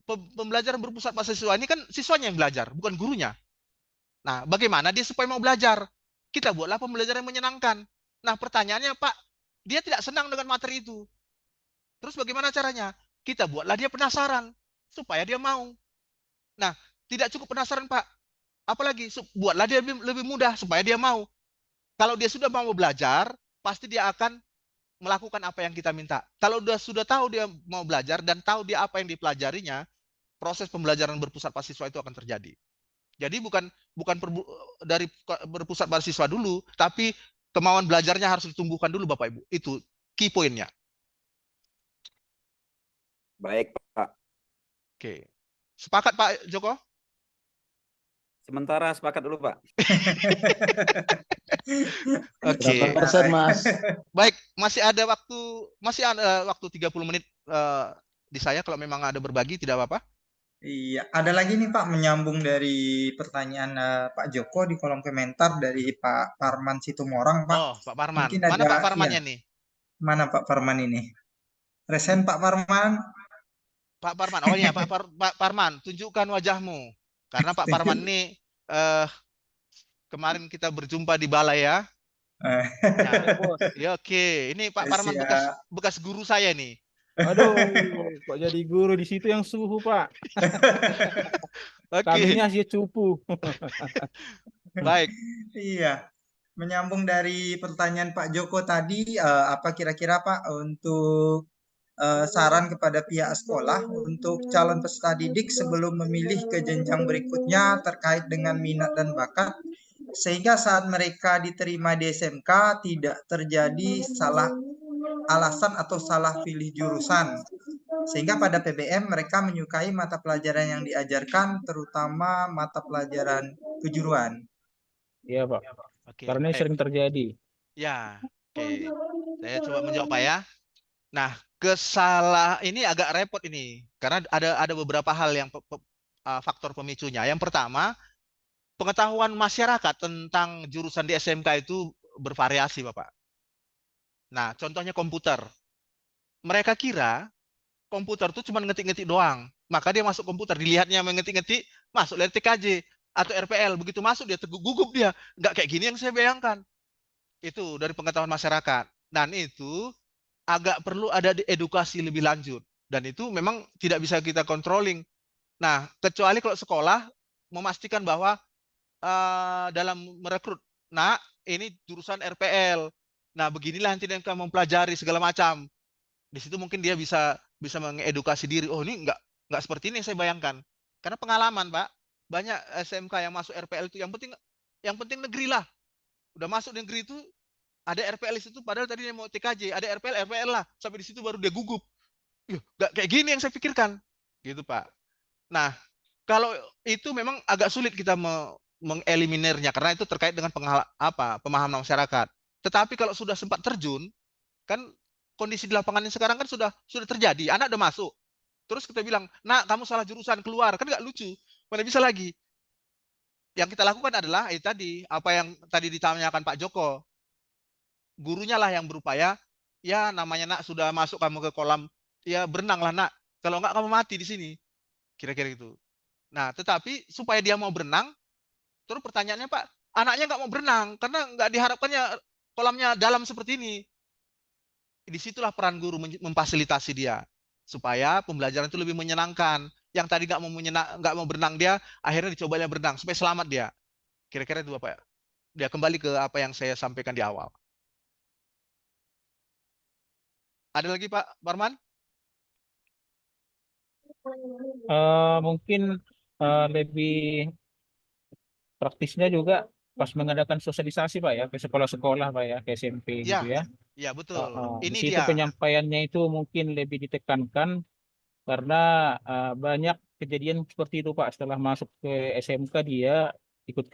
Pembelajaran berpusat pada siswa ini kan siswanya yang belajar, bukan gurunya. Nah, bagaimana dia supaya mau belajar? Kita buatlah pembelajaran yang menyenangkan. Nah, pertanyaannya Pak, dia tidak senang dengan materi itu. Terus bagaimana caranya? Kita buatlah dia penasaran, supaya dia mau. Nah, tidak cukup penasaran Pak. Apalagi buatlah dia lebih mudah supaya dia mau. Kalau dia sudah mau belajar, pasti dia akan melakukan apa yang kita minta. Kalau sudah tahu dia mau belajar dan tahu dia apa yang dipelajarinya, proses pembelajaran berpusat pada siswa itu akan terjadi. Jadi bukan dari berpusat pada siswa dulu, tapi kemauan belajarnya harus ditumbuhkan dulu Bapak Ibu. Itu key pointnya. Baik Pak. Oke. Sepakat Pak Joko? Sementara sepakat dulu Pak. Oke. Persen Mas. Baik, masih ada waktu 30 menit di saya kalau memang ada berbagi tidak apa-apa. Iya, ada lagi nih Pak menyambung dari pertanyaan Pak Joko di kolom komentar dari Pak Parman Situmorang Pak. Oh, Pak Parman. Mungkin Mana ada, Pak Parmannya iya. nih? Mana Pak Parman ini? Resen Pak Parman. Pak Parman. Oh iya, Pak Parman, tunjukkan wajahmu. Karena Pak Parman ini kemarin kita berjumpa di balai ya. Nah, ya oke. Ini Pak Parman bekas guru saya nih. Aduh, kok jadi guru di situ yang suhu Pak. Oke. Kaminya sih cupu. Baik. Iya. Menyambung dari pertanyaan Pak Joko tadi, apa kira-kira Pak untuk saran kepada pihak sekolah untuk calon peserta didik sebelum memilih ke jenjang berikutnya terkait dengan minat dan bakat, sehingga saat mereka diterima di SMK tidak terjadi salah alasan atau salah pilih jurusan, sehingga pada PBM mereka menyukai mata pelajaran yang diajarkan, terutama mata pelajaran kejuruan. Iya Pak. Oke, Karena sering terjadi. Ya, oke. Saya coba menjawab Pak ya. Nah, ini agak repot ini karena ada beberapa hal yang faktor pemicunya. Yang pertama, pengetahuan masyarakat tentang jurusan di SMK itu bervariasi, Bapak. Nah, contohnya komputer. Mereka kira komputer itu cuma ngetik-ngetik doang. Maka dia masuk komputer, dilihatnya mengetik-ngetik, masuk lihat TKJ atau RPL. Begitu masuk dia gugup dia. Nggak kayak gini yang saya bayangkan. Itu dari pengetahuan masyarakat. Dan itu agak perlu ada edukasi lebih lanjut. Dan itu memang tidak bisa kita controlling. Nah, kecuali kalau sekolah memastikan bahwa dalam merekrut, nah ini jurusan RPL. Nah, beginilah nanti yang kamu mempelajari segala macam. Di situ mungkin dia bisa mengedukasi diri. Oh, ini nggak seperti ini yang saya bayangkan. Karena pengalaman, Pak. Banyak SMK yang masuk RPL itu yang penting negeri lah. Udah masuk negeri itu ada RPL di situ, padahal tadi dia mau TKJ, ada RPL lah. Sampai di situ baru dia gugup. Nggak kayak gini yang saya pikirkan. Gitu, Pak. Nah, kalau itu memang agak sulit kita mengeliminirnya karena itu terkait dengan pemahaman masyarakat. Tetapi kalau sudah sempat terjun, kan kondisi di lapangan ini sekarang kan sudah terjadi. Anak udah masuk. Terus kita bilang, "Nak, kamu salah jurusan, keluar." Kan nggak lucu. Mana bisa lagi. Yang kita lakukan adalah tadi apa yang tadi ditanyakan Pak Joko. Gurunya lah yang berupaya, ya namanya nak sudah masuk kamu ke kolam, ya berenanglah nak. Kalau nggak kamu mati di sini. Kira-kira gitu. Nah, tetapi supaya dia mau berenang, terus pertanyaannya Pak, anaknya nggak mau berenang karena nggak diharapkannya kolamnya dalam seperti ini. Disitulah peran guru memfasilitasi dia supaya pembelajaran itu lebih menyenangkan. Yang tadi nggak mau berenang dia, akhirnya dicobanya berenang supaya selamat dia. Kira-kira itu Pak. Dia kembali ke apa yang saya sampaikan di awal. Ada lagi Pak Barman? Mungkin lebih praktisnya juga pas mengadakan sosialisasi Pak ya ke sekolah-sekolah Pak ya ke SMP gitu Ya, ya. ya betul. Di Ini situ dia. penyampaiannya itu mungkin lebih ditekankan karena banyak kejadian seperti itu Pak. Setelah masuk ke SMK dia ikut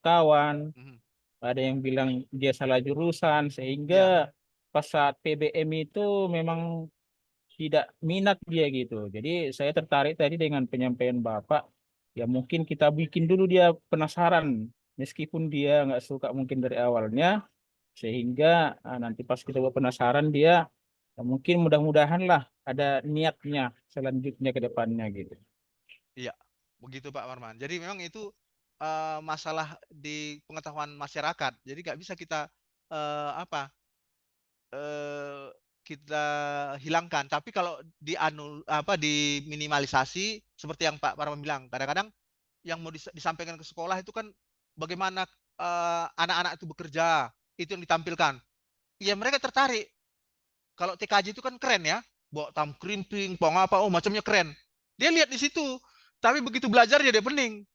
kawan, Mhm. ada yang bilang dia salah jurusan Ya, sehingga pas saat PBM itu memang tidak minat dia gitu. Jadi saya tertarik tadi dengan penyampaian Bapak. Ya mungkin kita bikin dulu dia penasaran, meskipun dia nggak suka mungkin dari awalnya, sehingga nanti pas kita buat penasaran dia, ya mungkin mudah-mudahan lah ada niatnya selanjutnya ke depannya gitu. iya. Begitu Pak Barman. Jadi memang itu masalah di pengetahuan masyarakat. Jadi nggak bisa kita eh, kita hilangkan. Tapi kalau diminimalisasi seperti yang Pak Parman bilang, kadang-kadang yang mau disampaikan ke sekolah itu kan bagaimana anak-anak itu bekerja, itu yang ditampilkan. Ya mereka tertarik. Kalau TKJ itu kan keren ya, bawa tam krimping, bawa apa, oh macamnya keren. Dia lihat di situ. Tapi begitu belajar dia pening.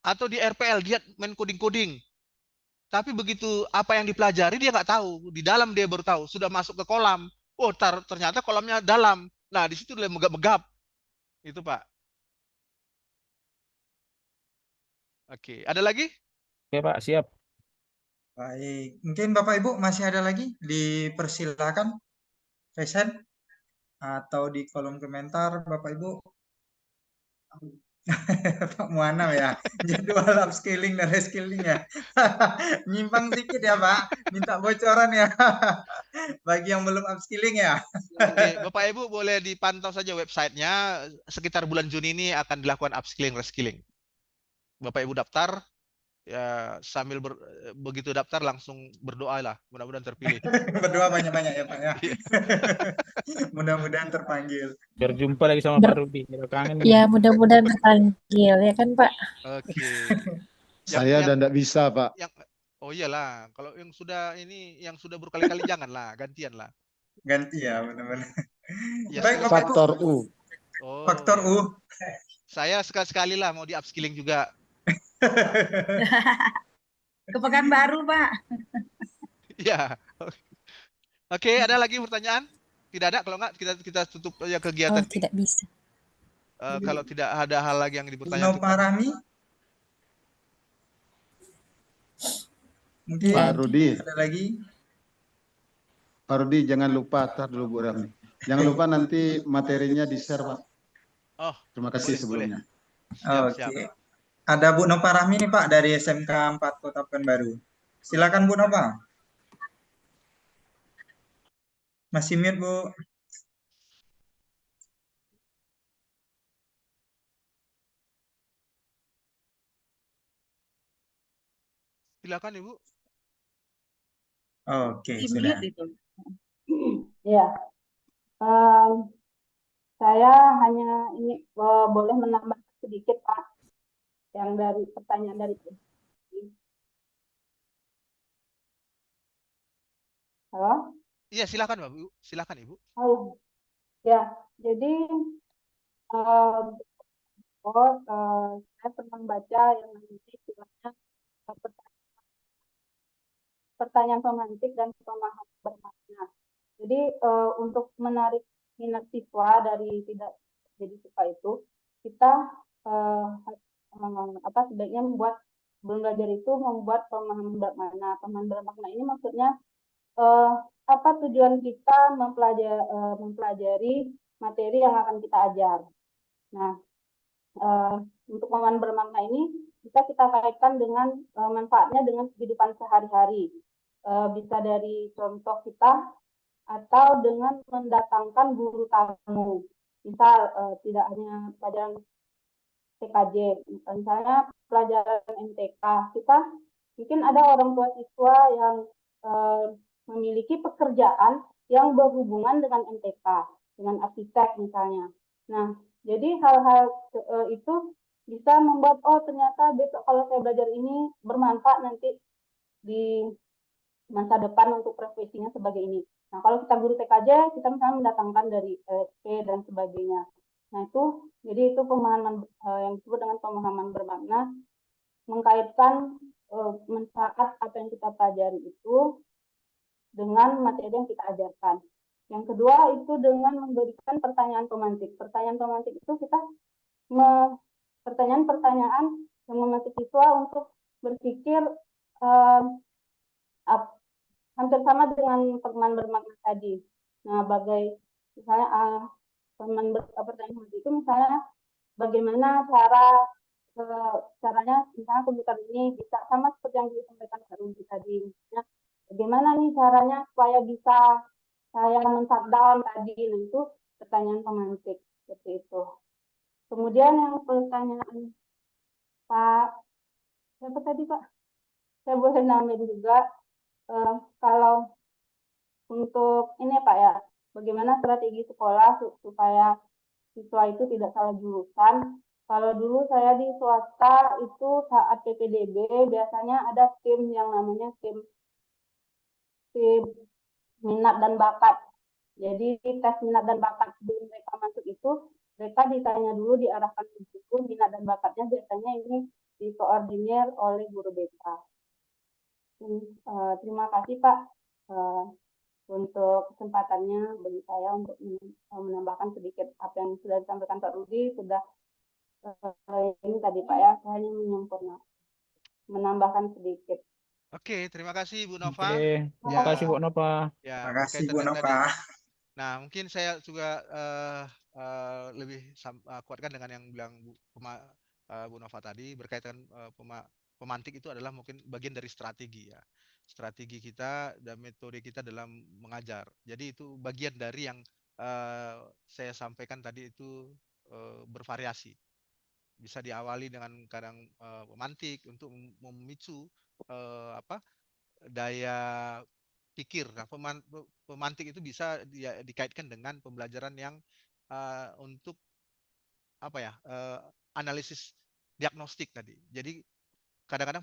Atau di RPL dia main coding-coding. Tapi begitu apa yang dipelajari dia nggak tahu. Di dalam dia baru tahu. Sudah masuk ke kolam. Oh, ternyata kolamnya dalam. Nah, di situ dia megap-megap. Itu, Pak. Oke. Ada lagi? Oke Pak, siap. Baik, mungkin Bapak Ibu masih ada lagi? Dipersilakan, raise hand atau di kolom komentar Bapak Ibu. Pak Muanam ya, jadwal upskilling dan reskilling ya. Nyimpang sedikit ya Pak, minta bocoran ya. Bagi yang belum upskilling ya. Oke, Bapak Ibu boleh dipantau saja websitenya. Sekitar bulan Juni ini akan dilakukan upskilling, reskilling. Bapak Ibu daftar, ya sambil begitu daftar langsung berdoa lah. Mudah-mudahan terpilih. Berdoa banyak-banyak ya Pak ya. Iya. Mudah-mudahan terpanggil. Berjumpa lagi sama Pak Rudi. Kangen Ya, mudah-mudahan terpanggil ya kan Pak. Oke. Saya dan tidak bisa, Pak. Oh iyalah, kalau yang sudah berkali-kali janganlah, gantian lah. Ganti ya benar-benar. Ya, Baik Bapak Ibu. Faktor U. Oh, Faktor iya. U. Saya sekali-sekali lah mau di upskilling juga. Ke Pekanbaru, Pak. Iya. Oke, ada lagi pertanyaan? Tidak ada, kalau enggak kita tutup aja kegiatan Oh, ini. tidak bisa. Kalau tidak ada hal lagi yang Bung dipertanyakan. Parami. Mungkin Pak Rudi. ada lagi. Pak Rudi, jangan lupa, tar dulu Bu Rami. Jangan lupa nanti materinya di-share, Pak. Oh, Terima kasih boleh, sebelumnya. Siap, Oke. siap. Ada Bu Nova Rahmi nih Pak dari SMK 4 Kota Pekanbaru. Silakan Bu Nova. Masih mute Bu. Silakan Ibu. Oke, sudah. Ya. Saya hanya ini boleh menambah sedikit Pak, yang dari pertanyaan dari halo. Iya, silakan Bapak Ibu. Silakan Ibu. Oh ya, jadi saya pernah baca yang namanya istilahnya pertanyaan pemantik dan pemahaman bermakna. Jadi untuk menarik minat siswa dari tidak jadi suka itu, kita sebaiknya membuat belajar itu membuat pemahaman bermakna. Pemahaman bermakna ini maksudnya apa tujuan kita mempelajari materi yang akan kita ajar. Nah, untuk pemahaman bermakna ini bisa kita kaitkan dengan manfaatnya dengan kehidupan sehari-hari. Bisa dari contoh kita atau dengan mendatangkan guru tamu. Misal tidak hanya pelajaran TKJ, misalnya pelajaran MTK, kita mungkin ada orang tua siswa yang memiliki pekerjaan yang berhubungan dengan MTK, dengan arsitek misalnya. Nah, jadi hal-hal itu bisa membuat, oh ternyata besok kalau saya belajar ini bermanfaat nanti di masa depan untuk profesinya sebagai ini. Nah, kalau kita guru TKJ, kita misalnya mendatangkan dari SP dan sebagainya. Nah, jadi itu pemahaman yang disebut dengan pemahaman bermakna, mengkaitkan manfaat apa yang kita pelajari itu dengan materi yang kita ajarkan. Yang kedua itu dengan memberikan pertanyaan pemantik. Pertanyaan pemantik itu kita pertanyaan-pertanyaan yang memantik siswa untuk berpikir hampir sama dengan pemahaman bermakna tadi. Nah, misalnya pertanyaan itu misalnya bagaimana caranya misalnya komputer ini bisa sama seperti yang disampaikan Kak Rudy tadi. Misalnya, bagaimana nih caranya supaya bisa saya men-shutdown tadi. Nah, itu pertanyaan pemantik seperti itu. Kemudian yang pertanyaan Pak, siapa tadi Pak? Saya boleh nambahin juga. Kalau untuk ini Pak ya, bagaimana strategi sekolah supaya siswa itu tidak salah jurusan. Kalau dulu saya di swasta itu saat PPDB biasanya ada tim yang namanya tim minat dan bakat. Jadi tes minat dan bakat sebelum mereka masuk itu, mereka ditanya dulu, diarahkan ke situ, minat dan bakatnya biasanya ini dikoordinir oleh guru BK. Terima kasih Pak untuk kesempatannya bagi saya untuk menambahkan sedikit apa yang sudah disampaikan Pak Rudy. Sudah ini tadi Pak ya, saya hanya menambahkan sedikit. Oke, terima kasih Bu Nova. Oke, terima kasih Bu Nova. Ya, Terima kasih Bu berkaitan dengan Nova. Nah, mungkin saya juga lebih kuatkan dengan yang bilang Bu Nova tadi berkaitan pemantik itu adalah mungkin bagian dari strategi ya. Strategi kita dan metode kita dalam mengajar. Jadi itu bagian dari yang saya sampaikan tadi itu bervariasi. Bisa diawali dengan kadang pemantik untuk memicu daya pikir. Nah, pemantik itu bisa dikaitkan dengan pembelajaran yang untuk analisis diagnostik tadi. Jadi kadang-kadang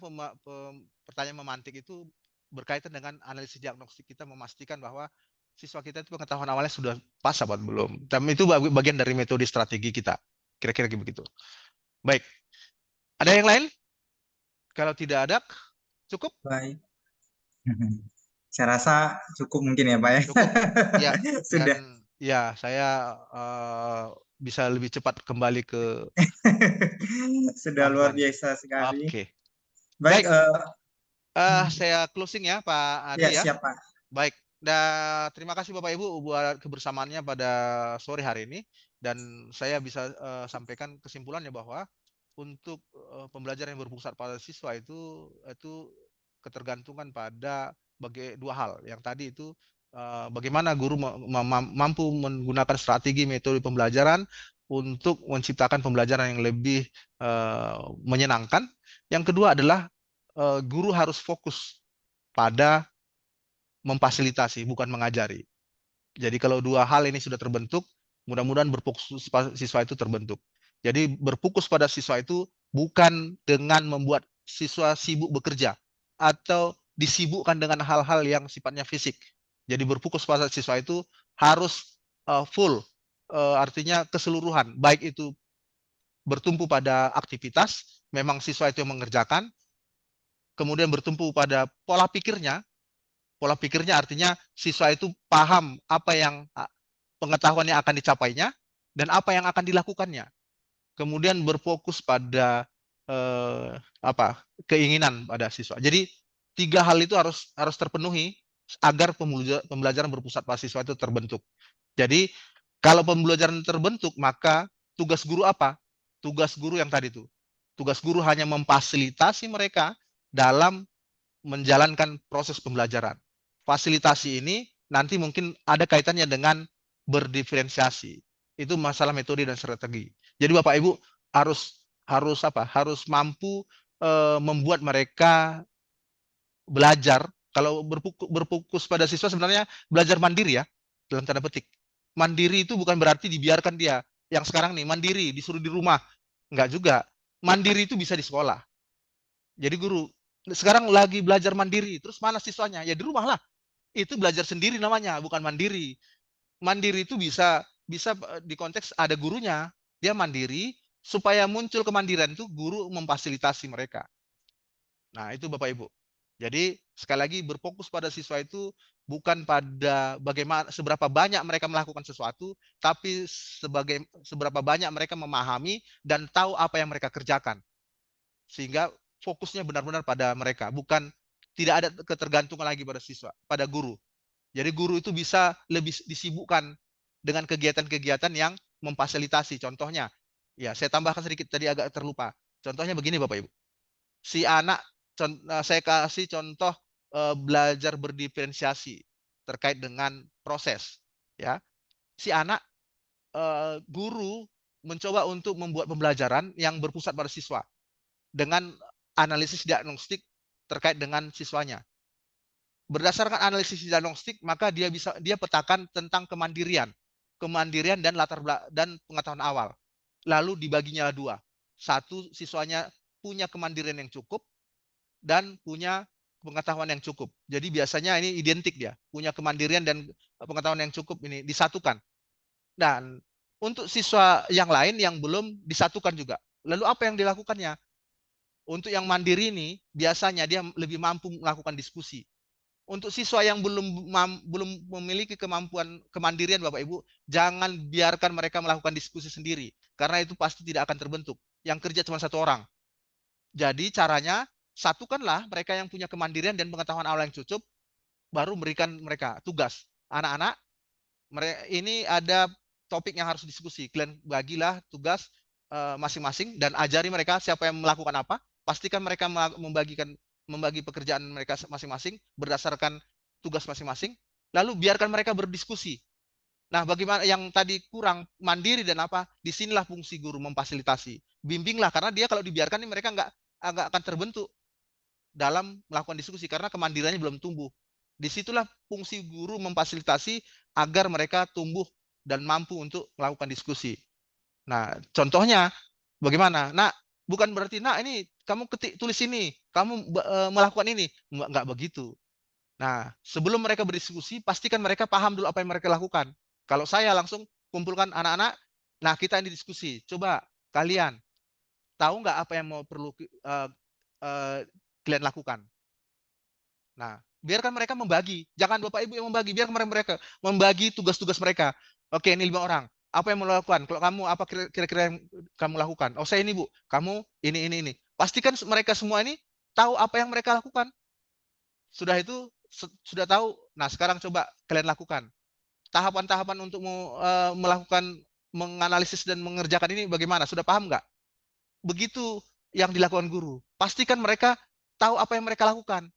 pertanyaan memantik itu berkaitan dengan analisis diagnostik, kita memastikan bahwa siswa kita itu pengetahuan awalnya sudah pas apa belum. Dan itu bagian dari metode strategi kita. Kira-kira begitu. Baik. Ada yang lain? Kalau tidak ada, cukup? Baik. Saya rasa cukup mungkin ya Pak ya. Cukup. Ya. Sudah. Dan ya, saya bisa lebih cepat kembali ke sudah luar biasa sekali. Oke. Baik. Saya closing ya Pak Adi ya. Siap Pak. Baik. Dan terima kasih Bapak Ibu buat kebersamaannya pada sore hari ini. Dan saya bisa sampaikan kesimpulannya bahwa untuk pembelajaran yang berpusat pada siswa itu ketergantungan pada dua hal. Yang tadi itu bagaimana guru mampu menggunakan strategi metode pembelajaran untuk menciptakan pembelajaran yang lebih menyenangkan. Yang kedua adalah guru harus fokus pada memfasilitasi, bukan mengajari. Jadi kalau dua hal ini sudah terbentuk, Mudah-mudahan berfokus pada siswa itu terbentuk. Jadi berfokus pada siswa itu bukan dengan membuat siswa sibuk bekerja atau disibukkan dengan hal-hal yang sifatnya fisik. Jadi berfokus pada siswa itu harus full, artinya keseluruhan, baik itu bertumpu pada aktivitas, memang siswa itu yang mengerjakan, kemudian bertumpu pada pola pikirnya artinya siswa itu paham apa yang pengetahuan yang akan dicapainya dan apa yang akan dilakukannya. Kemudian berfokus pada keinginan pada siswa. Jadi 3 hal itu harus terpenuhi agar pembelajaran berpusat pada siswa itu terbentuk. Jadi kalau pembelajaran terbentuk, maka tugas guru apa? Tugas guru yang tadi itu. Tugas guru hanya memfasilitasi mereka dalam menjalankan proses pembelajaran. Fasilitasi ini nanti mungkin ada kaitannya dengan berdiferensiasi. Itu masalah metode dan strategi. Jadi Bapak Ibu harus mampu membuat mereka belajar. Kalau berfokus pada siswa sebenarnya belajar mandiri ya, dalam tanda petik. Mandiri itu bukan berarti dibiarkan dia yang sekarang nih mandiri, disuruh di rumah. Enggak juga. Mandiri itu bisa di sekolah. Jadi guru sekarang lagi belajar mandiri, terus mana siswanya? Ya di rumah lah. Itu belajar sendiri namanya, bukan mandiri. Mandiri itu bisa di konteks ada gurunya, dia mandiri, supaya muncul kemandirian itu guru memfasilitasi mereka. Nah itu Bapak Ibu. Jadi sekali lagi berfokus pada siswa itu bukan pada bagaimana seberapa banyak mereka melakukan sesuatu, tapi seberapa banyak mereka memahami dan tahu apa yang mereka kerjakan. Sehingga fokusnya benar-benar pada mereka, bukan tidak ada ketergantungan lagi pada siswa, pada guru. Jadi guru itu bisa lebih disibukkan dengan kegiatan-kegiatan yang memfasilitasi. Contohnya, ya saya tambahkan sedikit tadi agak terlupa. Contohnya begini Bapak Ibu. Si anak, saya kasih contoh belajar berdiferensiasi terkait dengan proses. Ya, si anak guru mencoba untuk membuat pembelajaran yang berpusat pada siswa dengan analisis diagnostik terkait dengan siswanya. Berdasarkan analisis diagnostik, maka dia petakan tentang kemandirian dan pengetahuan awal. Lalu dibaginya 2. Satu, siswanya punya kemandirian yang cukup dan punya pengetahuan yang cukup. Jadi biasanya ini identik dia, punya kemandirian dan pengetahuan yang cukup ini disatukan. Dan untuk siswa yang lain yang belum disatukan juga. Lalu apa yang dilakukannya? Untuk yang mandiri ini biasanya dia lebih mampu melakukan diskusi. Untuk siswa yang belum memiliki kemampuan kemandirian Bapak Ibu, jangan biarkan mereka melakukan diskusi sendiri karena itu pasti tidak akan terbentuk. Yang kerja cuma 1 orang. Jadi caranya satukanlah mereka yang punya kemandirian dan pengetahuan awal yang cukup, baru berikan mereka tugas. Anak-anak, ini ada topik yang harus diskusi. Kalian bagilah tugas masing-masing dan ajari mereka siapa yang melakukan apa. Pastikan mereka membagi pekerjaan mereka masing-masing berdasarkan tugas masing-masing. Lalu biarkan mereka berdiskusi. Nah, bagaimana yang tadi kurang mandiri dan apa? Disinilah fungsi guru memfasilitasi. Bimbinglah karena dia kalau dibiarkan ini mereka nggak akan terbentuk dalam melakukan diskusi karena kemandiriannya belum tumbuh. Disitulah fungsi guru memfasilitasi agar mereka tumbuh dan mampu untuk melakukan diskusi. Nah, contohnya bagaimana? Nah, bukan berarti, nah ini kamu tulis ini, kamu melakukan ini. Enggak begitu. Nah, sebelum mereka berdiskusi, pastikan mereka paham dulu apa yang mereka lakukan. Kalau saya langsung kumpulkan anak-anak, nah kita ini diskusi. Coba kalian tahu nggak apa yang perlu kalian lakukan? Nah, biarkan mereka membagi. Jangan Bapak Ibu yang membagi, biarkan mereka membagi tugas-tugas mereka. Oke, ini 5 orang. Apa yang mau lakukan? Kalau kamu apa kira-kira yang kamu lakukan? Oh, saya ini Bu. Kamu ini. Pastikan mereka semua ini tahu apa yang mereka lakukan. Sudah itu sudah tahu. Nah, sekarang coba kalian lakukan. Tahapan-tahapan untuk melakukan menganalisis dan mengerjakan ini bagaimana? Sudah paham nggak? Begitu yang dilakukan guru. Pastikan mereka tahu apa yang mereka lakukan.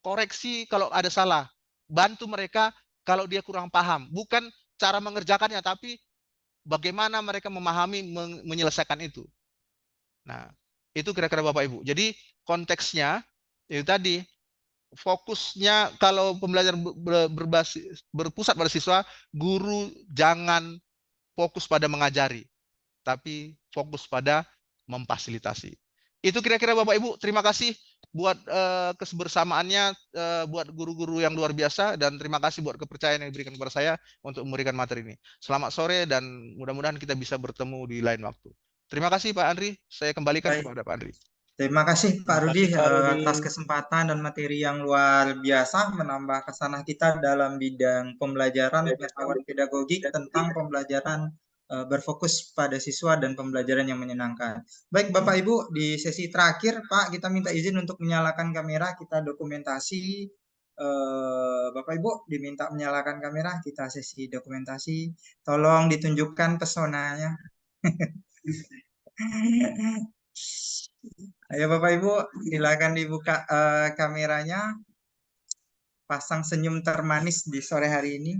Koreksi kalau ada salah. Bantu mereka kalau dia kurang paham. Bukan cara mengerjakannya, tapi bagaimana mereka memahami, menyelesaikan itu. Nah, itu kira-kira Bapak Ibu. Jadi konteksnya itu tadi, fokusnya kalau pembelajaran berpusat pada siswa, guru jangan fokus pada mengajari, tapi fokus pada memfasilitasi. Itu kira-kira Bapak Ibu. Terima kasih buat kebersamaannya, buat guru-guru yang luar biasa, dan terima kasih buat kepercayaan yang diberikan kepada saya untuk memberikan materi ini. Selamat sore dan mudah-mudahan kita bisa bertemu di lain waktu. Terima kasih Pak Andri. Saya kembalikan Baik. kepada Pak Andri. Terima kasih Pak Rudi Pak Rudi. atas kesempatan dan materi yang luar biasa, menambah kesanah kita dalam bidang pembelajaran pengetahuan pedagogik tentang pembelajaran berfokus pada siswa dan pembelajaran yang menyenangkan. Baik Bapak Ibu, di sesi terakhir Pak, kita minta izin untuk menyalakan kamera, kita dokumentasi. Bapak Ibu diminta menyalakan kamera, kita sesi dokumentasi. Tolong ditunjukkan pesonanya. Ayo Bapak Ibu, silakan dibuka kameranya. Pasang senyum termanis di sore hari ini.